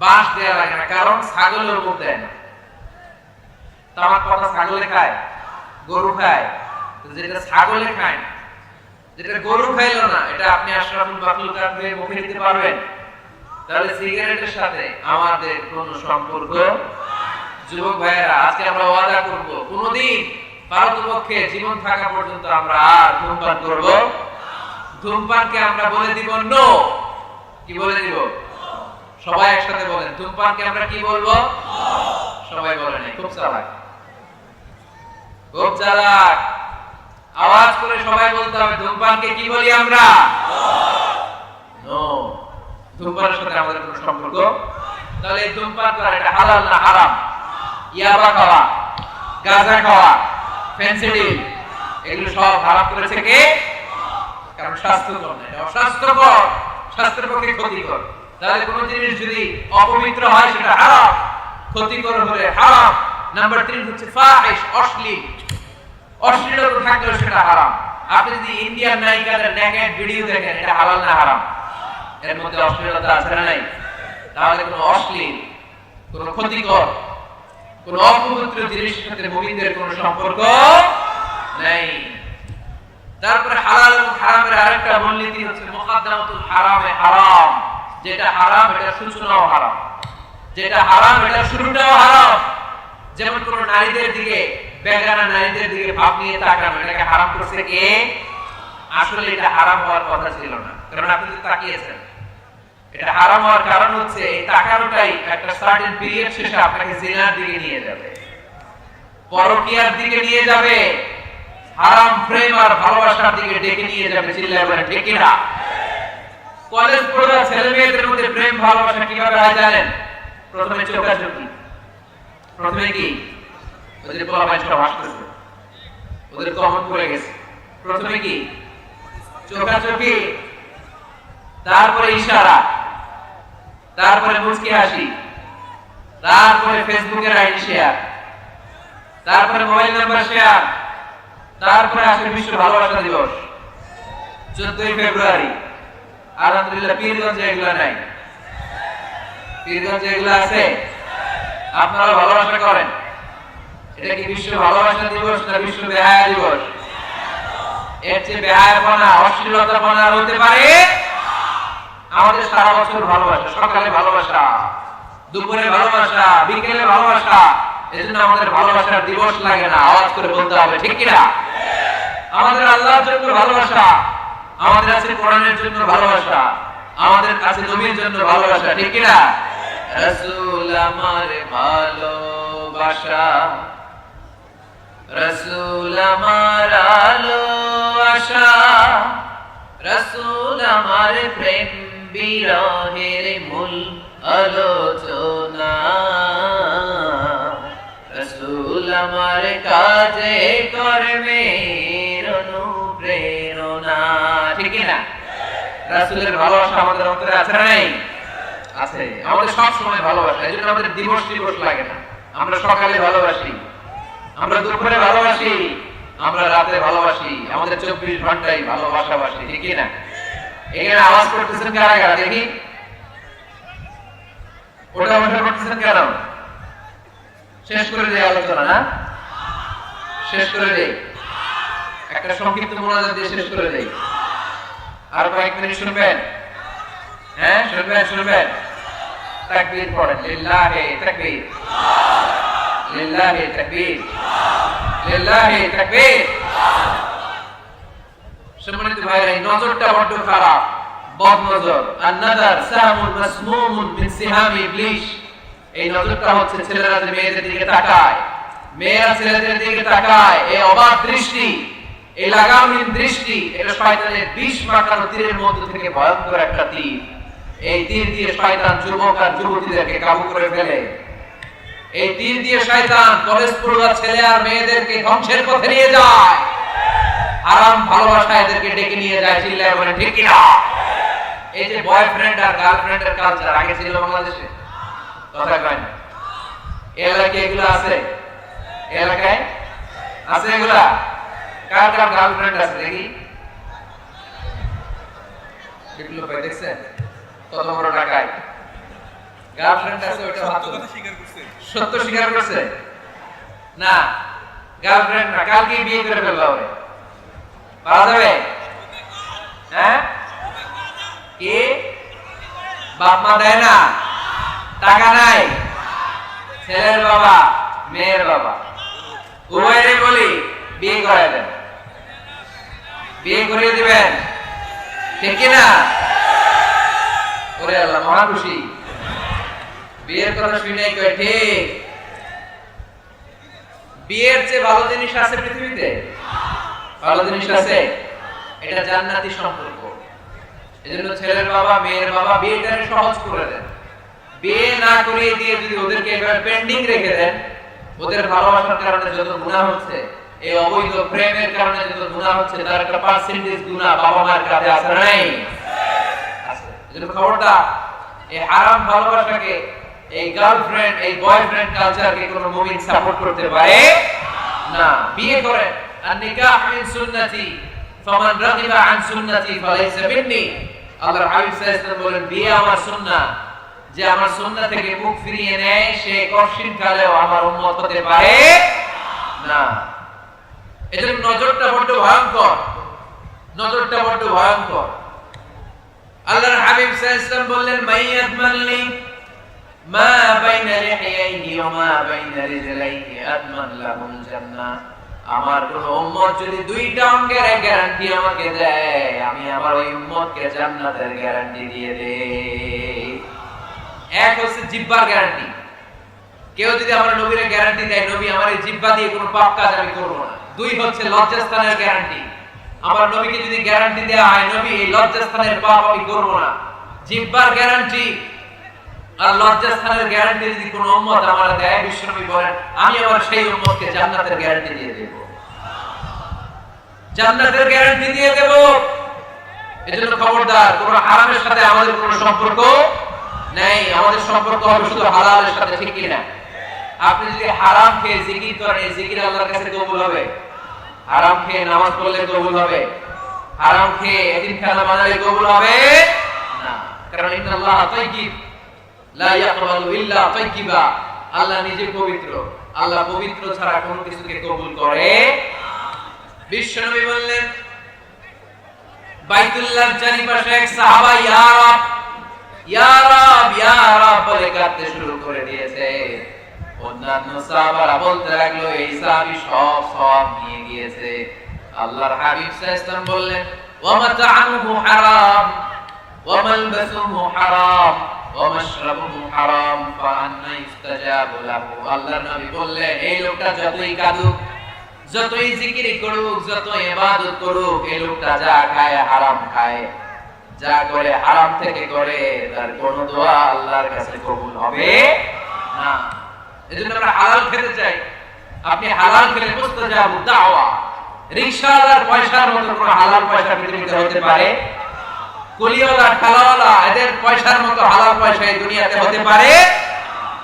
বাঁশ দেয়া লাগে না, কারণ ছাগলের উপর দেয় না। তামাক পাতা ছাগলে খায়, গরু খায়। যেটা ছাগলে খায়, যেটা গরু খাইলো না, এটা আপনি আশরাফুল মাখলুকাত হয়ে মুখে দিতে পারবেন? তাহলে সিগারেটের সাথে আমাদের কোনো সম্পর্ক। যুবক ভাইয়েরা, আজকে আমরা ওয়াদা করব কোনদিন পারতপক্ষে জীবন থাকা পর্যন্ত আমরা আর ধূমপান করব। ধূমপানকে আমরা বলে দিব নো। কি বলে দিব? সবাই একসাথে বলেন, ধূমপানকে আমরা কি বলবো? সবাই বলেন। খুব চালাক, খুব চালাক। আওয়াজ করে সবাই বলতে হবে, ধূমপানকে কি বলি আমরা? নো। ধূমপানের সাথে আমাদের কোনো সম্পর্ক। তাহলে এই ধূমপান করা এটা হালাল না হারাম? ইয়াবা খাওয়া, গাঁজা খাওয়া, ফেন্সিডিল, এগুলো সব হারাম করেছে কে? কারণ স্বাস্থ্যকর না, এটা অস্বাস্থ্যকর, স্বাস্থ্যের পক্ষে ক্ষতিকর। তাহলে কোন জিনিস যদি অপবিত্র হয় সেটা হারাম, ক্ষতিকর হলে হারাম। নাম্বার 3 হচ্ছে ফাহিশ, অশ্লীল। অশ্লীলতা থাকলে সেটা হারাম। আপনি যদি ইন্ডিয়ান নায়িকাদের নেকেড ভিডিও দেখেন, এটা হালাল না হারাম? এর মধ্যে অশ্লীলতা আছে না নাই? তাহলে কোন অশ্লীল, কোন ক্ষতিকর, কোন অপবিত্র জিনিসের সাথে মুমিনদের কোনো সম্পর্ক নেই। তারপরে হালাল এবং হারামের আরেকটা মূলনীতি হচ্ছে মুকাদ্দামাতুল হারামে হারাম। যেটা হারাম এটা সূচনাও হারাম, যেটা হারাম এটা শুরুটাও হারাম। যেমন কোন নারীদের দিকে, বেগানা নারীদের দিকে ভাব নিয়ে তাকানো, এটাকে হারাম করছে কে? আসলে এটা হারাম হওয়ার কথা ছিল না, কারণ আপনি তো তাকিয়েছেন। এটা হারাম হওয়ার কারণ হচ্ছে এই তাকানোটাই একটা সার্টেন পিরিয়ড শেষে আপনাকে জিনার দিকে নিয়ে যাবে, পরকীয়ার দিকে নিয়ে যাবে, হারাম প্রেম আর ভালোবাসার দিকে ডেকে নিয়ে যাবে। চিল্লায় বলেন ঠিক কিনা? কলেজ পড়ুয়া ছেলে মেয়েদের মধ্যে প্রেম ভালোবাসা কিভাবে হয় জানেন? প্রথমে চোখাচোখি। প্রথমে কি? ওদের পোলাপাইন সব আসতেছে, ওদের কমন পড়ে গেছে। প্রথমে কি? চোখাচোখি, তারপরে ইশারা, তারপরে মুচকি হাসি, তারপরে ফেসবুকের আইডি শেয়ার, তারপরে মোবাইল নাম্বার শেয়ার, তারপরে আসে বিশ্ব ভালোবাসা দিবস 14ই ফেব্রুয়ারি। আলহামদুলিল্লাহ পীরগঞ্জে এগুলো নাই। পীরগঞ্জে এগুলো আছে? আপনারা ভালোবাসা করেন? এটা কি বিশ্ব ভালোবাসা দিবস না বিশ্ব বেহায়া দিবস? এর চেয়ে বেহায়াপনা, অশ্লীলতাপনা হতে পারে? আমাদের সারা বছর ভালোবাসা, সকালে ভালোবাসা, দুপুরে ভালোবাসা, বিকেলে ভালোবাসা। এজন্য আমাদের ভালোবাসার দিবস লাগে না। আওয়াজ করে বলতে হবে ঠিক কিনা? আমাদের আল্লাহর জন্য ভালোবাসা, আমাদের আছে কোরআনের জন্য ভালোবাসা, আমাদের কাছে নবীর জন্য ভালোবাসা, ঠিক কিনা? রাসূল আমার ভালোবাসা, রাসূল আমার আলো আশা, রাসূল আমার প্রেম বিরহের মূল আলোচনা, রাসূল আমার কাজে কর্মের অনুপ্রেরণা, ঠিক না? রাসূলের ভালোবাসা আমাদের অন্তরে আছে না নাই? আছে। আমাদের সব সময় ভালোবাসা, এজন্য আমাদের দিবস লাগে না। আমরা সকালে ভালোবাসি, আমরা দুপুরে ভালোবাসি, আমরা রাতে ভালোবাসি, আমাদের 24 ঘন্টাই ভালোবাসাবাসি, ঠিক না? এখানে আওয়াজ করতেছেন কারা কারা দেখি? ওটা বসে করতেছেন কেন? শেষ করে দেয় আলোচনা না? শেষ করে দেই, একটা সংক্ষিপ্ত মোনাজাত দিয়ে শেষ করে দেই। আর কয়েক মিনিট শুনবেন? হ্যাঁ শুনবেন, শুনবেন। তাকবীর পড়েন, লিল্লাহি তাকবীর, লিল্লাহি তাকবীর, লিল্লাহি তাকবীর। সম্মানিত ভাইরা, এই নজরটা বড় খারাপ, বদ নজর। আন-নাযার সামুন মাসমুমুন মিন সিহামি ইবলিস। এই নজরটা হচ্ছে ছেলেরা যে মেয়েদের দিকে তাকায়, মেয়েরা ছেলেদের দিকে তাকায়, এই অবাক দৃষ্টি, এই লাগামহীন দৃষ্টি, এটা শয়তানের বিষ মাখানো তীরের মধ্য থেকে ভয়ঙ্কর একটা তীর। এই তীর দিয়ে শয়তান যুবক আর যুবতীদেরকে কাবু করে ফেলে। এই তীর দিয়ে শয়তান কলেজ পড়ুয়া ছেলে আর মেয়েদেরকে ধ্বংসের পথে নিয়ে যায়, হারাম ভালোবাসা এদেরকে ডেকে নিয়ে যায়। চিল্লায় বলে ঠিক কিনা? এই যে বয়ফ্রেন্ড আর গার্লফ্রেন্ডের কালচার আগে ছিল বাংলাদেশে, কথা কয় না। এই এলাকায় এগুলো আছে? এই এলাকায় আছে এগুলা? কার কার গার্লফ্রেন্ড আছে দেখি? বিপ্লব ভাই দেখছেন কত বড় টাকায় গার্লফ্রেন্ড আছে? ওইটা হাত তোলো। কথা স্বীকার করছে। সত্য স্বীকার করছে? না, গার্লফ্রেন্ড না, কালকে বিয়ে করে ফেললো ওরে। পাওয়া যাবে? হ্যাঁ, কি বাপ মা দেয় না, টাকা নাই, ছেলের বাবা মেয়ের বাবা উভয়েরই বলি বিয়ে করে দেন, বিয়ে করিয়ে দিবেন, ঠিক কিনা? ওরে আল্লাহ মহা খুশি, বিয়ের কথা শুনে কয় ঠিক। বিয়ের চেয়ে ভালো জিনিস আছে পৃথিবীতে? ভালো জিনিস আছে? এটা জান্নাতি সম্পর্ক। এজন্য ছেলের বাবা মেয়ের বাবা বিয়েটা সহজ করে দেন। বিয়ে না করিয়ে দিয়ে যদি ওদেরকে এভাবে পেন্ডিং রেখে দেন, ওদের ভালোবাসার কারণে যত গুনাহ হচ্ছে, এই অবৈধ প্রেমের কারণে যত গুনাহ হচ্ছে, তার একটা পার্সেন্টেজ গুনাহ বাবা মায়ের কাছে আছে না নাই? আছে। এজন্য খবরদার, এই হারাম ভালোবাসাকে, এই গার্লফ্রেন্ড এই বয়ফ্রেন্ড কালচারকে কোনো মুমিন সাপোর্ট করতে পারে না। বিয়ে করেন, আর নিকাহ মিন সুন্নতি ফামান রাগিবা আন সুন্নতি ফালাইসা মিন্নি। আল্লাহর হাবিব সাল্লাল্লাহু আলাইহি ওয়াসাল্লাম বলেন, বিয়ে আমার সুন্নাহ, যে আমার সুন্নাহ থেকে মুখ ফিরিয়ে নেয় সে কঠিন কালেও আমার উম্মত হতে পারে না। এজন্য নজরটা বড় ভয়ঙ্কর, নজরটা বড় ভয়ঙ্কর। আল্লাহর হাবিব সাল্লাল্লাহু আলাইহি ওয়াসাল্লাম বললেন, মাইয়াদমানলি মা বাইনা লিহিয়াইহি ওয়া মা বাইনা রিজলাইহি আদমান লাহুল জান্নাহ। আমার কোন উম্মত যদি দুইটা অঙ্গের গ্যারান্টি আমাকে দেয়, আমি আমার ওই উম্মতকে জান্নাতের গ্যারান্টি দিয়ে দেই। এক হচ্ছে জিহ্বার গ্যারান্টি, কেউ যদি আমার নবীর গ্যারান্টি দেয় নবী আমার এই জিহ্বা দিয়ে কোনো পাপ কাজ আমি করব না। দুই হচ্ছে লজ্জাস্থানের গ্যারান্টি, আমার নবীকে যদি গ্যারান্টি দেওয়া হয় নবী এই লজ্জাস্থানের পাপ আমি করব না। জিহ্বার গ্যারান্টি আর লজ্জাস্থানের গ্যারান্টি যদি কোনো উম্মত আমার দেয়, বিশ্বনবী বলেন আমি আমার সেই উম্মতকে জান্নাতের গ্যারান্টি দিয়ে দেব, জান্নাতের গ্যারান্টি দিয়ে দেব। এজন্য খবরদার, কোন হারামের সাথে আমাদের কোনো সম্পর্ক নেই, আমাদের সম্পর্ক হবে শুধু হালালের সাথে, ঠিক কি না? আপনি যদি হারাম খেয়ে জিকির করেন, এই জিকির আল্লাহর কাছে কবুল হবে? হারাম খেয়ে নামাজ পড়লে কবুল হবে? হারাম খেয়ে এতিমখানা বানালে কবুল হবে না। কারণ ইন্নাল্লাহ তাইয়্যিব লা ইয়াকবালু ইল্লা তাইয়্যিবা। আল্লাহ নিজে পবিত্র, আল্লাহ পবিত্র ছাড়া কোনো কিছুকে কবুল করে। বিশ্বনবী বললেন, বাইতুল্লাহর চারিপাশে এক সাহাবা ইয়া রাব ইয়া রাব ইয়া রাব বলে কাঁদতে শুরু করে দিয়েছে। অন্যান্য সাহাবারা বলতে লাগলো এই সাহাবী সব সব নিয়ে গিয়েছে। আল্লাহর হাবিব সাল্লাল্লাহু আলাইহি ওয়াসাল্লাম বললেন, ওয়া মাতআমুহু হারাম ওয়া মালবাসুহু হারাম ওয়া মাশরাবুহু হারাম ফাআন্না ইস্তাজাবু লাহু। আল্লাহর নবী বললেন, এই লোকটা যতই কাঁদুক, যতই জিকির করুক, যত ইবাদত করুক, এই লোকটা যা খায় হারাম খায়, যা করে হারাম থেকে করে, তার কোনো দোয়া আল্লাহর কাছে কবুল হবে না। এজন্য আমরা হালাল খেতে চাই। আপনি হালাল খেলে মুস্তাজাবু দাওয়া। রিকশাওয়ালার পয়সার মতো কোনো হালাল পয়সা পৃথিবীতে হতে পারে? কুলিওয়ালা ঠালাওয়ালা এদের পয়সার মতো হালাল পয়সা এই দুনিয়াতে হতে পারে?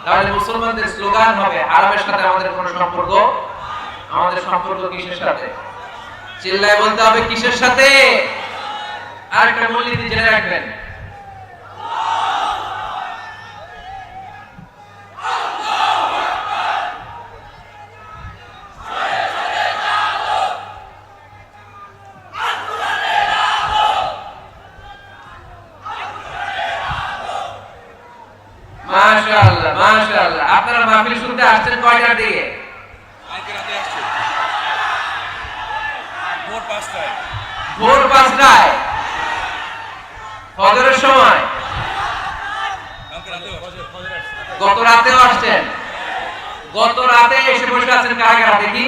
তাহলে মুসলমানদের স্লোগান হবে, হারামের সাথে আমাদের কোনো সম্পর্ক। আমাদের সম্পর্ক কিসের সাথে? চিল্লায় বলতে হবে, কিসের সাথে? আর একটা মূলনীতি জেনে রাখবেন, মাশাআল্লাহ মাশাআল্লাহ। আপনারা মাহফিল শুনতে আসছেন কয়টার দিকে? কালকে রাতে আসছে ভোর 5টায়। ভোর 5টায় ফজরের সময়? কালকে রাতেও আসছে। গত রাতেও আসছেন? গত রাতে এসে বসে আছেন কারা কারা দেখি?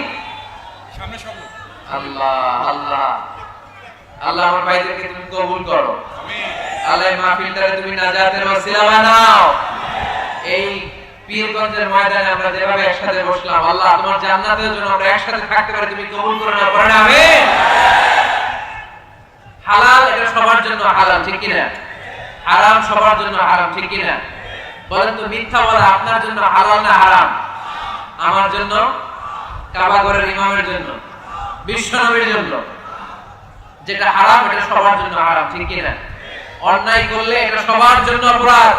সামনে সব লোক। আল্লাহ আল্লাহ আল্লাহ, আমার ভাইদেরকে তুমি কবুল করো। আমিন। আল্লাহ মাহফিলটারে তুমি নাজাতের ওসিলা বানাও। এই পীরগঞ্জের ময়দানে আমরা যেভাবে একসাথে বসলাম, আল্লাহ তোমার জান্নাতের জন্য আমরা একসাথে থাকতে পারি, তুমি কবুল করে নাও, পড়ে আমিন। হালাল এটা সবার জন্য হালাল, ঠিক কি না? হারাম সবার জন্য হারাম, ঠিক কি না? বলেন তো মিথ্যা বলা আপনার জন্য হালাল না হারাম? আমার জন্য, কাবা ঘরের ইমামের জন্য, বিশ্বনবীর জন্য। যেটা হারাম এটা সবার জন্য হারাম, ঠিক কি না? অন্যায় করলে এটা সবার জন্য অপরাধ।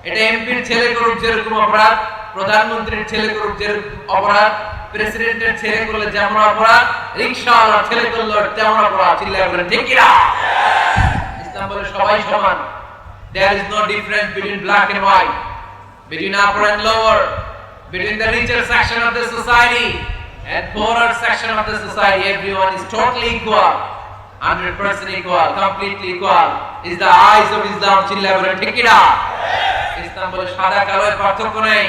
এটা এমপির ছেলে করুক যেরকম অপরাধ, প্রধানমন্ত্রীর ছেলে করুক যেরকম অপরাধ, প্রেসিডেন্টের ছেলে করলে যেমন অপরাধ, রিকশাওয়ালার ছেলে করলে তেমন অপরাধ। চিল্লায় বলেন ঠিক কি না? ইসলাম বলে সবাই সমান। There is no difference between black and white, between upper and lower, between the richer section of the society and poorer section of the society. Everyone is totally equal, 100% equal, completely equal. Is the eyes of Islam. চিল্লায় বলেন ঠিক কি না? ইসলাম বলে সাদা কালোর পার্থক্য নাই,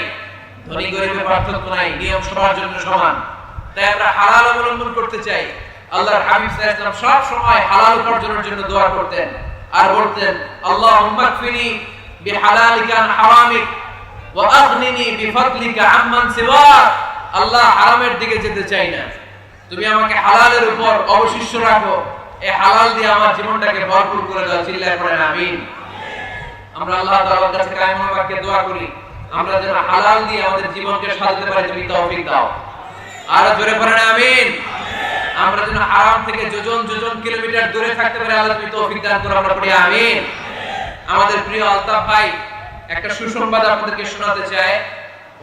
ধনী গরিবের পার্থক্য নাই, নিয়ম সবার জন্য সমান। তাই আমরা হালাল অবলম্বন করতে চাই। আল্লাহর হাবিব সাল্লাল্লাহু আলাইহি ওয়াসাল্লাম সব সময় হালাল উপার্জনের জন্য দোয়া করতেন আর বলতেন, আল্লাহুম্মা কফিনি বিহালালিকা আন হারামিক ওয়া আগনিনি বিফাদলিকা আম্মান সিওয়াক। আল্লাহ, হারামের দিকে যেতে চাই না, তুমি আমাকে হালালের উপর অবশিষ্ট রাখো, এই হালাল দিয়ে আমার জীবনটাকে ভরপুর করে দাও। চিল্লায় পড়েন আমিন। আমরা আল্লাহ তাআলার কাছে কায়েমুল বাক্যে দোয়া করি, আমরা যেন হালাল দিয়ে আমাদের জীবনকে সাজাতে পারি, তুমি তৌফিক দাও। আর জোরে পড়েন আমিন। আমরা যেন হারাম থেকে যোজন যোজন কিলোমিটার দূরে থাকতে পারি, আল্লাহ তুমি তৌফিক দান করো। আমরা পড়ি আমিন। আমাদের প্রিয় আলতাফ ভাই একটা সুসংবাদ আপনাদেরকে শোনাতে চায়।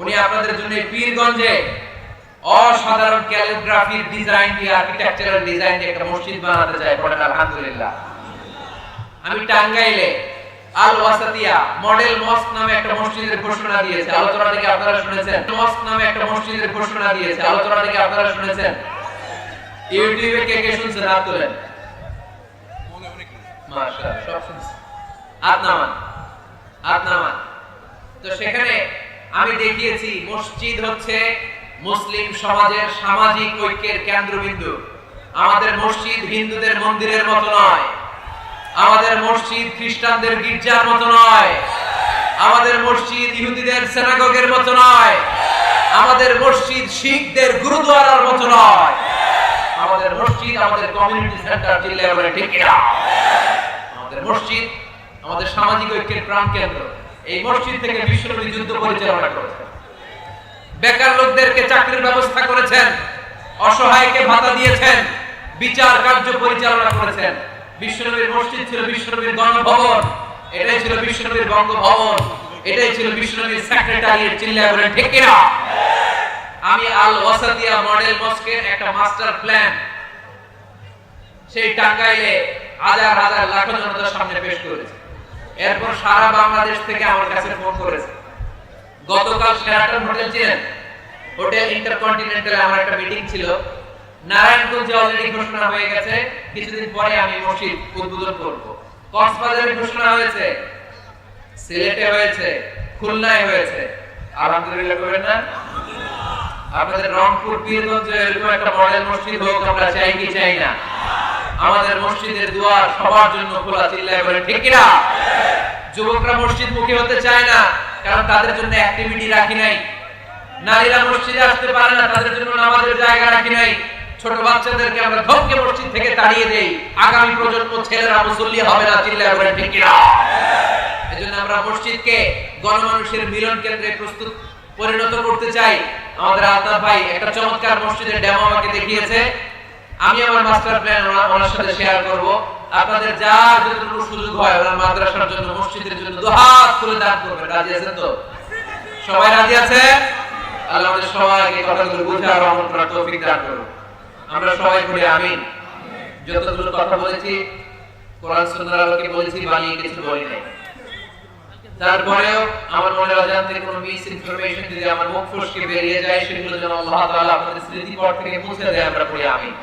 উনি আপনাদের জন্য পীরগঞ্জে অসাধারণ ক্যালিগ্রাফির ডিজাইন দিয়ে, আর্কিটেকচারাল ডিজাইন দিয়ে একটা মসজিদ বানাতে চায়। পড়েন আলহামদুলিল্লাহ। আমি টাঙ্গাইলে আল ওয়াসাতিয়া মডেল মস্ক নামে একটা মসজিদের ঘোষণা দিয়েছে, আলোচনা থেকে আপনারা শুনেছেন। মস্ক নামে একটা মসজিদের ঘোষণা দিয়েছে, আলোচনা থেকে আপনারা শুনেছেন। ইউটিউবে কে কে শুনছেন হাত তোলেন। মাশাআল্লাহ, সব শুনছেন। হাত নামান। তো সেখানে আমি দেখিয়েছি মসজিদ হচ্ছে মুসলিম সমাজের সামাজিক ঐক্যের কেন্দ্রবিন্দু। আমাদের মসজিদ হিন্দুদের মন্দিরের মতো নয়, আমাদের মসজিদ খ্রিস্টানদের গির্জার মতো নয়, আমাদের মসজিদ ইহুদিদের সিনাগগের মতো নয়, আমাদের মসজিদ শিখদের গুরুদ্বারার মতো নয়, আমাদের মসজিদ আমাদের কমিউনিটি সেন্টার। চিল্লায় বলেন ঠিক কি না? আমাদের মসজিদ আমাদের সামাজিক ঐক্যের প্রাণকেন্দ্র। এই মসজিদ থেকে বিশ্বনবী যুদ্ধ পরিচালনা করেছেন, বেকার লোকদেরকে চাকরির ব্যবস্থা করেছেন, অসহায়কে ভাতা দিয়েছেন, বিচার কার্য পরিচালনা করেছেন। বিশ্বনবীর মসজিদ ছিল বিশ্বনবীর গণভবন, এটাই ছিল বিশ্বনবীর বঙ্গভবন, এটাই ছিল বিশ্বনবীর সেক্রেটারিয়েট। চিল্লায় বলেন ঠিক কি না? আমি আল ওয়াসাতিয়া মডেল মস্কের একটা মাস্টার প্ল্যান সেই টাঙ্গাইলে হাজার হাজার লাখ জনতার সামনে পেশ করেছে। এরপর সারা বাংলাদেশ থেকে আমার কাছে ফোন করেছে। গতকাল শেরাটন হোটেল ছিলেন, হোটেল ইন্টারকন্টিনেন্টালে আমার একটা মিটিং ছিল। নারায়ণগঞ্জে অলরেডি ঘোষণা হয়ে গেছে, কিছুদিন পরে আমি মসজিদ উদ্বোধন করব। কক্সবাজারে ঘোষণা হয়েছে, সিলেটে হয়েছে, খুলনায় হয়েছে। আলহামদুলিল্লাহ করেন না? আপনাদের রংপুর পীরগঞ্জে এরকম একটা মডেল মসজিদ হোক, আমরা চাই কি চাই না? আমাদের মসজিদের দুয়ার সবার জন্য খোলা। চিল্লায় বলেন ঠিক কি না? যুবকরা মসজিদ মুখী হতে চায় না, কারণ তাদের জন্য অ্যাক্টিভিটি রাখি নাই। নারীরা মসজিদে আসতে পারে না, তাদের জন্য নামাজের জায়গা রাখি নাই। ছোট বাচ্চাদেরকে আমরা ধমকে মসজিদ থেকে তাড়িয়ে দেই, আগামী প্রজন্ম ছেলেরা মুসল্লি হবে না। চিল্লায় বলেন ঠিক কি না? এজন্য আমরা মসজিদকে গণমানুষের মিলন কেন্দ্রে পরিণত করতে চাই। আমাদের আলতাফ ভাই একটা চমৎকার মসজিদের ডেমো আমাকে দেখিয়েছে, আমি আমার মাস্টার প্ল্যান ওনার সাথে শেয়ার করব। আপনাদের যা যতটুকু সুযোগ হয় ওনার মাদ্রাসার জন্য, মসজিদের জন্য দুহাত তুলে দান করবেন। রাজি আছেন তো? সবাই রাজি আছে? আল্লাহ আমাদের সবাইকে কথাগুলো বুঝার আমল করার তৌফিক দান করুন। আমরা সবাই পড়ি আমিন। যতগুলো কথা বলেছি কোরআন সুন্নাহর আলোকে বলেছি, বানিয়ে কিছু বলি নাই। তারপরেও আমার মনে অজান্তে কোনো মিস ইনফরমেশন যদি আমার মুখ ফসকে বেরিয়ে যায়, সেগুলো যেন আল্লাহ তাআলা আপনাদের স্মৃতিপট থেকে মুছে দেয়। আমরা পড়ি আমিন।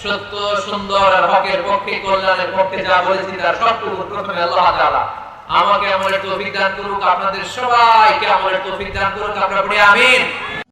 সত্য, সুন্দর আর হকের পক্ষে, কল্যাণের পক্ষে যা বলেছি তার সবটুকু প্রথমে আল্লাহ তাআলা আমাকে আমলের তৌফিক দান করুক, আপনাদের সবাইকে আমলের তৌফিক দান করুক। আমরা পড়ি আমিন।